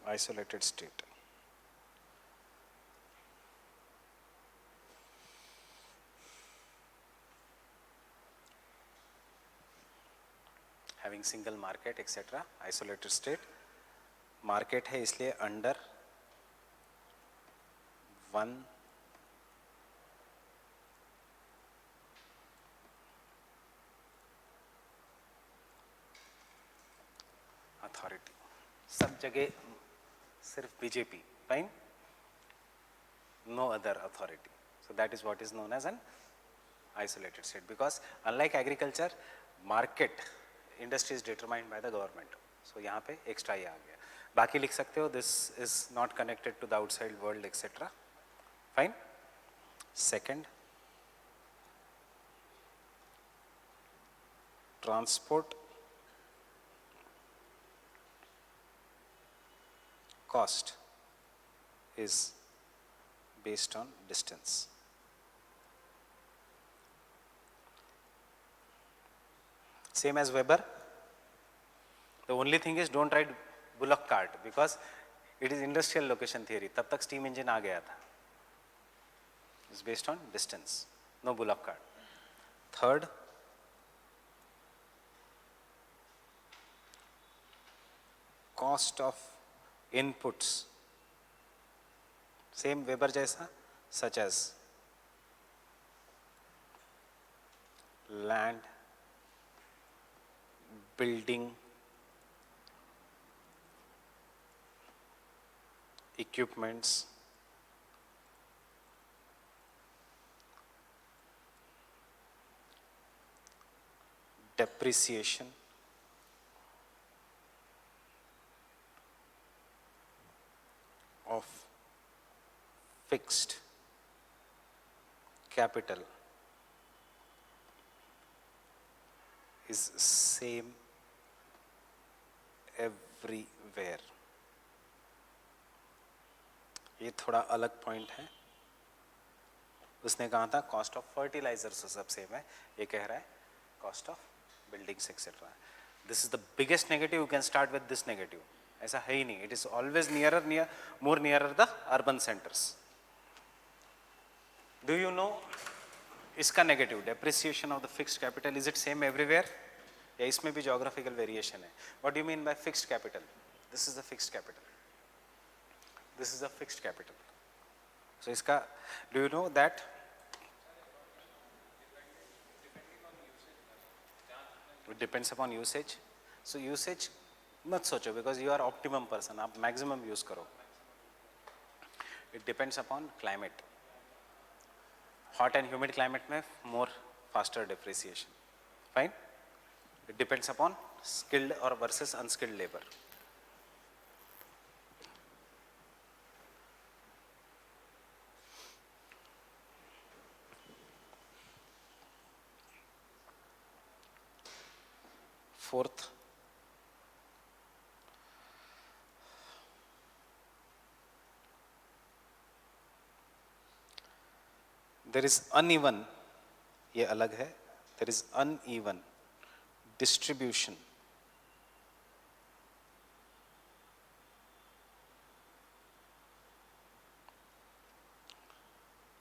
Isolated state. Having single market, etc. Isolated state. Market है इसलिए under one authority. सब जगह सिर्फ BJP. Fine? No other authority. So that is what is known as an isolated state. Because unlike agriculture, market industry is determined by the government. So यहाँ पे extra ये आ गया. बाकी लिख सकते हो, this is not connected to the outside world, etc. Fine? Second, transport cost is based on distance. Same as Weber. The only thing is don't write bullock cart because it is industrial location theory. तब तक steam engine आ गया था. It's based on distance. No bullock cart. Third, cost of inputs. Same Weber जैसा, such as land, building, equipments, depreciation, of fixed capital is same everywhere. ये थोड़ा अलग point है। उसने कहा था कॉस्ट ऑफ फर्टिलाइजर्स सब सेम है, ये कह रहा है cost of buildings etcetera. This is the biggest negative, you can start with this negative. ऐसा है ही नहीं, it is always more nearer the urban centres. Do you know इसका negative, depreciation of the fixed capital, is it same everywhere या इसमें भी geographical variation है? What do you mean by fixed capital? This is the fixed capital, this is the fixed capital. So इसका, do you know that it depends upon usage? So usage मत सोचो, because you are optimum person, आप maximum use करो। It depends upon climate, hot and humid climate में more faster depreciation, fine? It depends upon skilled or versus unskilled labor। Fourth, there is uneven, ये अलग है, there is uneven distribution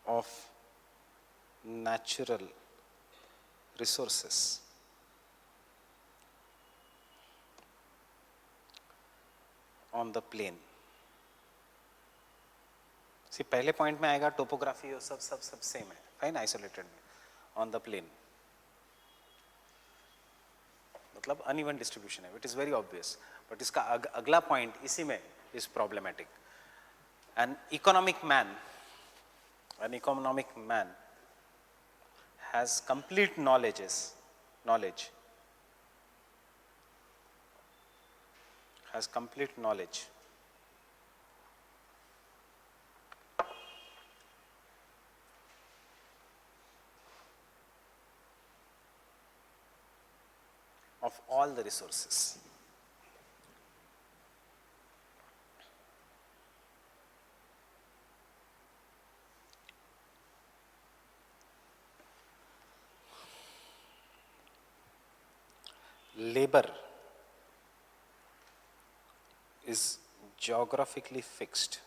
of natural resources on the plain। सी पहले point में आएगा topography और सब same है, फाइन, आइसोलेटेड में। ऑन द प्लेन मतलब अनइवन डिस्ट्रीब्यूशन है, it is very obvious. But इसका अगला पॉइंट इसी में is problematic. An economic man has complete knowledge of all the resources। Labor is geographically fixed।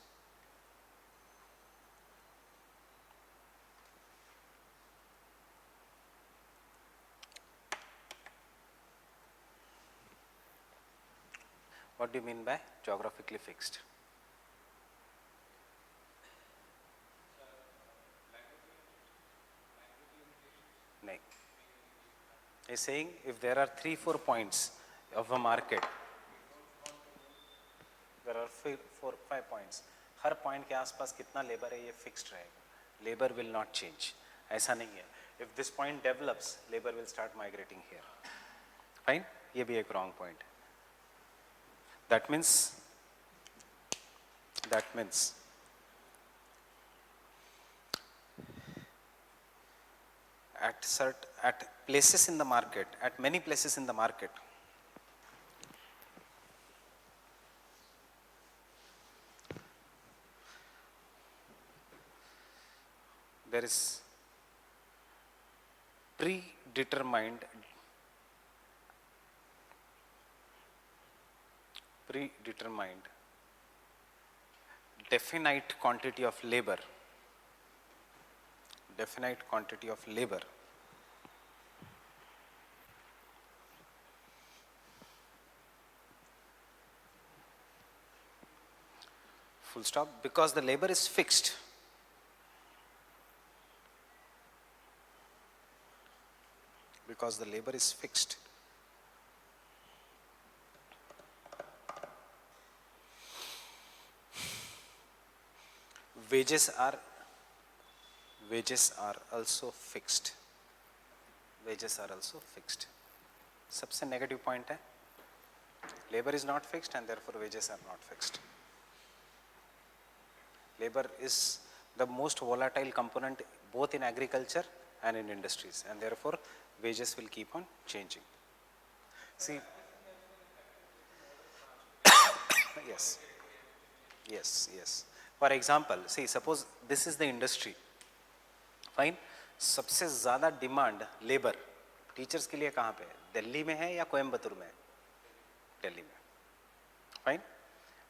What do you mean by geographically fixed? नहीं, he's saying if there are 3-4 points of a market, there are 4-5 points, her point के आसपास कितना labour है ये fixed रहेगा, labour will not change. ऐसा नहीं है, if this point develops labour will start migrating here, fine. ये भी एक रॉन्ग पॉइंट है। That means at places in the market, at many places in the market, there is predetermined definite quantity of labor, full stop, because the labor is fixed। Because the labor is fixed, wages are also fixed। सबसे negative point है, labor is not fixed and therefore wages are not fixed। Labor is the most volatile component both in agriculture and in industries, and therefore wages will keep on changing। See, yes, For example, see, suppose this is the industry. Fine, सबसे ज़्यादा demand labour teachers के लिए कहाँ पे है? दिल्ली में है या कोयम्बतूर में है? दिल्ली में. फाइन.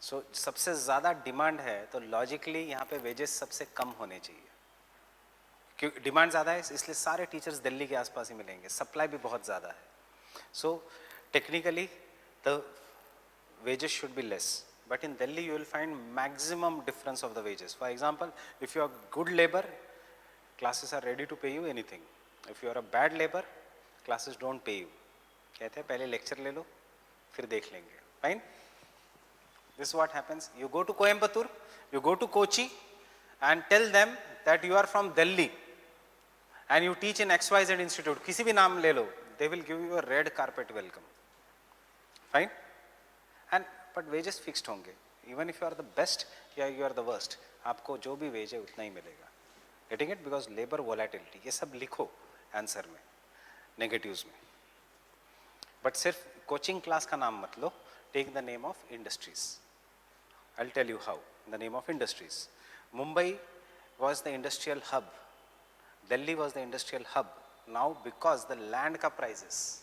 सो सबसे ज़्यादा डिमांड है तो लॉजिकली यहाँ पे वेजेस सबसे कम होने चाहिए. क्यों डिमांड ज़्यादा है इसलिए सारे टीचर्स दिल्ली के आसपास ही मिलेंगे. सप्लाई भी बहुत ज़्यादा है. So technically the wages should be less, but in Delhi you will find maximum difference of the wages. For example, if you are good labor, classes are ready to pay you anything. If you are a bad labor, classes don't pay you. कहते हैं पहले lecture ले लो फिर देख लेंगे. Fine. This is what happens. You go to Coimbatore, you go to Kochi and tell them that you are from Delhi and you teach in XYZ institute. किसी भी नाम ले लो, they will give you a red carpet welcome. Fine. And but wages fixed होंगे. Even if you are the best या you are the worst, आपको जो भी wage है उतना ही मिलेगा. Getting it? Because labor volatility. ये सब लिखो आंसर में, negatives में. But सिर्फ कोचिंग क्लास का नाम मत लो. Take the name of industries. I'll tell you how. The name of industries. Mumbai was the industrial hub. Delhi was the industrial hub. Now because the land ka prices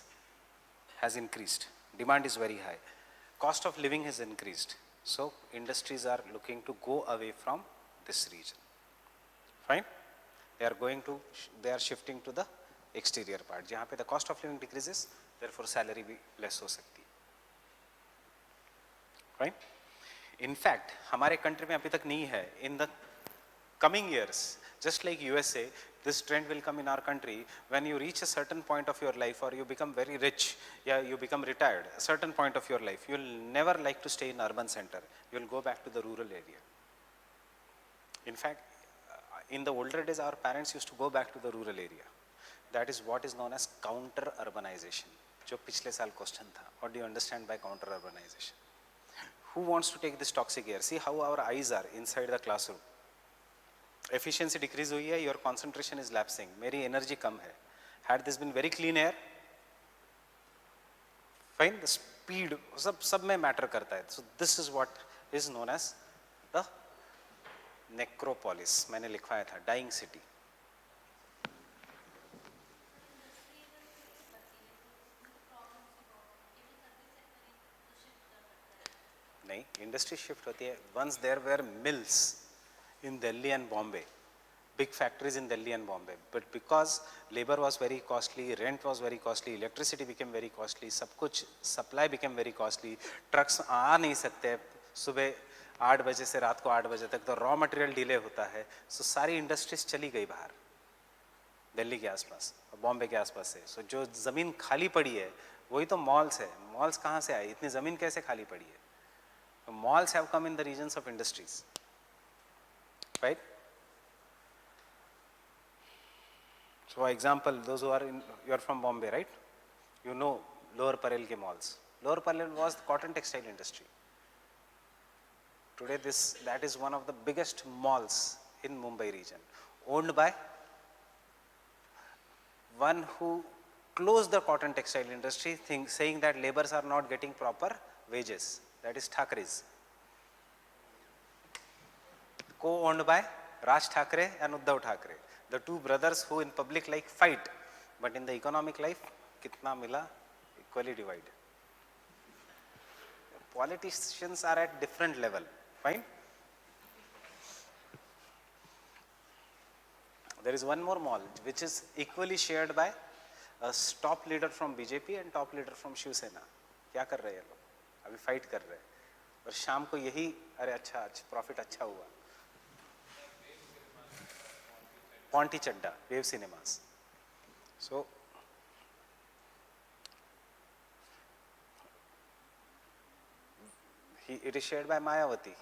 has increased, demand is very high. Cost of living has increased. So industries are looking to go away from this region. Fine? They are shifting to the exterior part. जहाँ पे the cost of living decreases, therefore salary भी less हो सकती है. Fine? In fact, हमारे country में अभी तक नहीं है. In the coming years, just like USA, this trend will come in our country. When you reach a certain point of your life or you become very rich, yeah, you become retired, a certain point of your life, you will never like to stay in urban center. You will go back to the rural area. In fact, in the older days, our parents used to go back to the rural area. That is what is known as counter urbanization. जो पिछले साल question था. What do you understand by counter urbanization? Who wants to take this toxic air? See how our eyes are inside the classroom. Efficiency decrease हुई है, your concentration is lapsing, मेरी energy कम है. Had this been very clean air, fine, the speed सब में matter करता है. So this is what is known as the necropolis. मैंने लिखवाया था dying city. नहीं, industry shift होती है. Once there were mills in Delhi and Bombay, big factories in Delhi and Bombay, but because labor was very costly, rent was very costly, electricity became very costly, सब कुछ supply became very costly, trucks आ नहीं सकते सुबह 8 बजे से रात को 8 बजे तक, तो रॉ मटेरियल डिले होता है. सो सारी इंडस्ट्रीज चली गई बाहर दिल्ली के आसपास और बॉम्बे के आसपास से. सो जो ज़मीन खाली पड़ी है वही तो मॉल्स है. मॉल्स कहाँ से आए? इतनी ज़मीन कैसे खाली पड़ी है? Malls have come in the regions of industries, right? So for example, those who are you are from Bombay, right? You know Lower Parel ke malls. Lower Parel was the cotton textile industry. Today that is one of the biggest malls in Mumbai region, owned by one who closed the cotton textile industry, saying that laborers are not getting proper wages. That is Thakre's. Co-owned by Raj Thakre and Uddhav Thakre, the two brothers who in public life fight, but in the economic life, kitna mila? Equally divided. Politicians are at different level. Fine. There is one more mall which is equally shared by a top leader from BJP and top leader from Shiv Sena. क्या कर रहे हैं लोग? अभी fight कर रहे हैं और शाम को यही अरे अच्छा प्रॉफिट अच्छा हुआ. Ponty Chadha, Wave Cinemas. So it is shared by Mayawati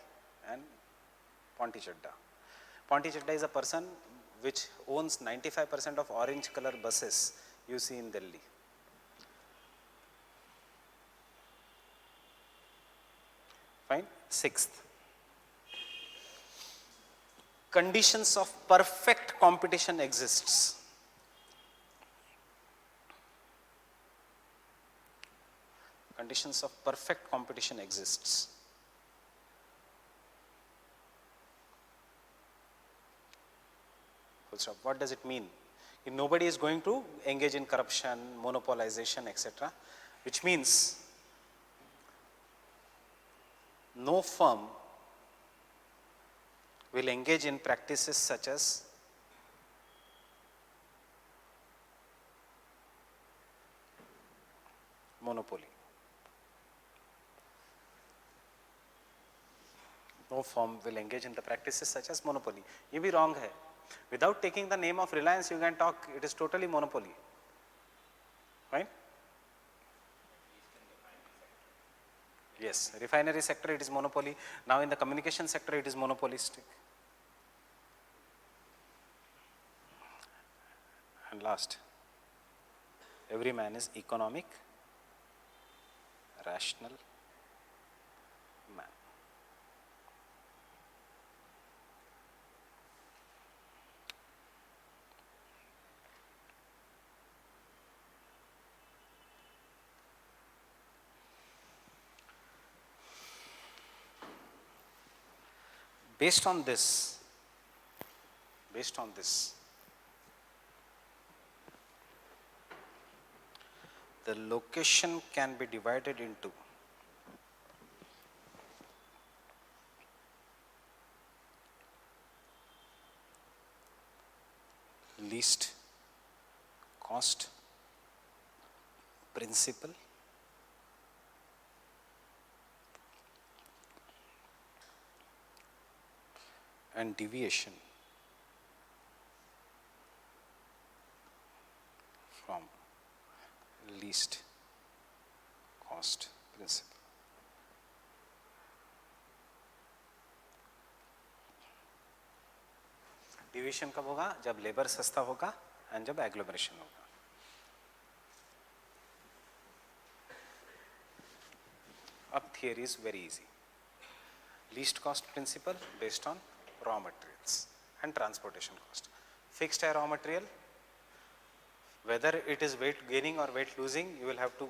and Ponti Chadda. Ponti Chadda is a person which owns 95% of orange color buses you see in Delhi. Fine. Sixth, conditions of perfect competition exists. Conditions of perfect competition exists. Full stop. What does it mean? Nobody is going to engage in corruption, monopolization, etc. Which means no firm will engage in practices such as monopoly. No firm will engage in the practices such as monopoly. ये भी wrong है. Without taking the name of Reliance, you can talk, it is totally monopoly. Right? Yes, refinery sector it is monopoly. Now in the communication sector it is monopolistic. And last, every man is economic, rational man. Based on this, the location can be divided into least cost principle and deviation from least cost principle. Division कब होगा? जब labour सस्ता होगा and जब agglomeration होगा. अब theory is very easy. Least cost principle based on raw materials and transportation cost. Fixed raw material, whether it is weight gaining or weight losing, you will have to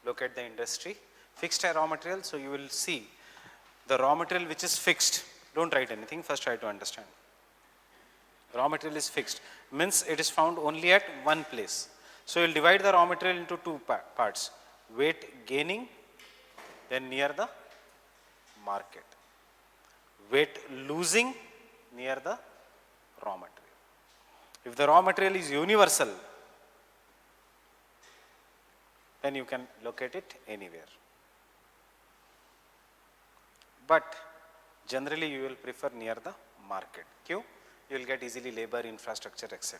look at the industry. Fixed raw material, so you will see the raw material which is fixed. Don't write anything, first try to understand. Raw material is fixed, means it is found only at one place. So you will divide the raw material into two parts, weight gaining, then near the market. Weight losing near the raw material. If the raw material is universal, then you can locate it anywhere. But generally you will prefer near the market. Kyun? You will get easily labor, infrastructure, etc.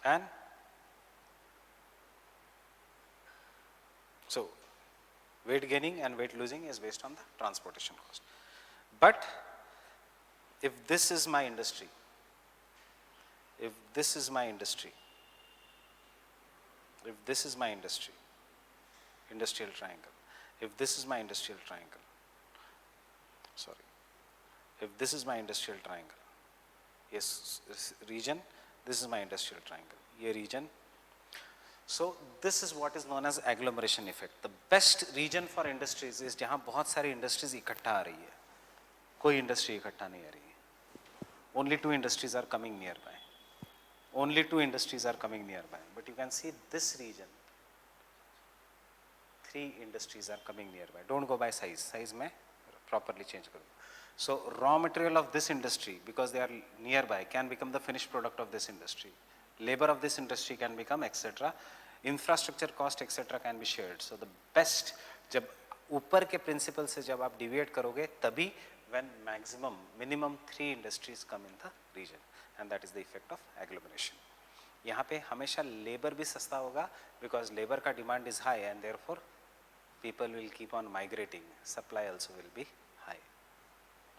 And so weight gaining and weight losing is based on the transportation cost. But if this is my industry, industrial triangle, if this is my industrial triangle, yes, this region, this is my industrial triangle, ये region. So this is what is known as agglomeration effect. The best region for industries is जहाँ बहुत सारी industries इकट्ठा आ रही है. कोई industry इकट्ठा नहीं आ रही है. Only two industries are coming nearby. But you can see this region, 3 industries are coming nearby. Don't go by size. Size में properly change करो. So raw material of this industry, because they are nearby, can become the finished product of this industry. Labor of this industry can become etc. Infrastructure cost etc. can be shared. So the best, जब ऊपर के principle से जब आप deviate करोगे, तभी when minimum 3 industries come in the region, and that is the effect of agglomeration. यहाँ पे हमेशा labor भी सस्ता होगा, because labor का demand is high and therefore people will keep on migrating. Supply also will be high.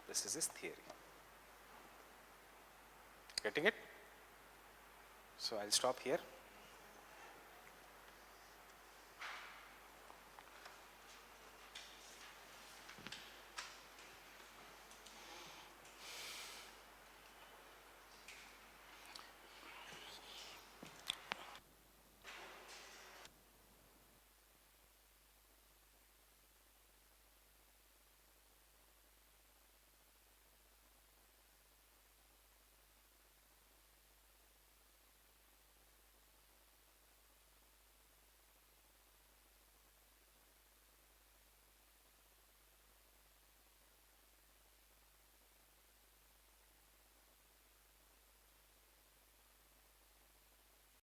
This is his theory. Getting it? So I'll stop here.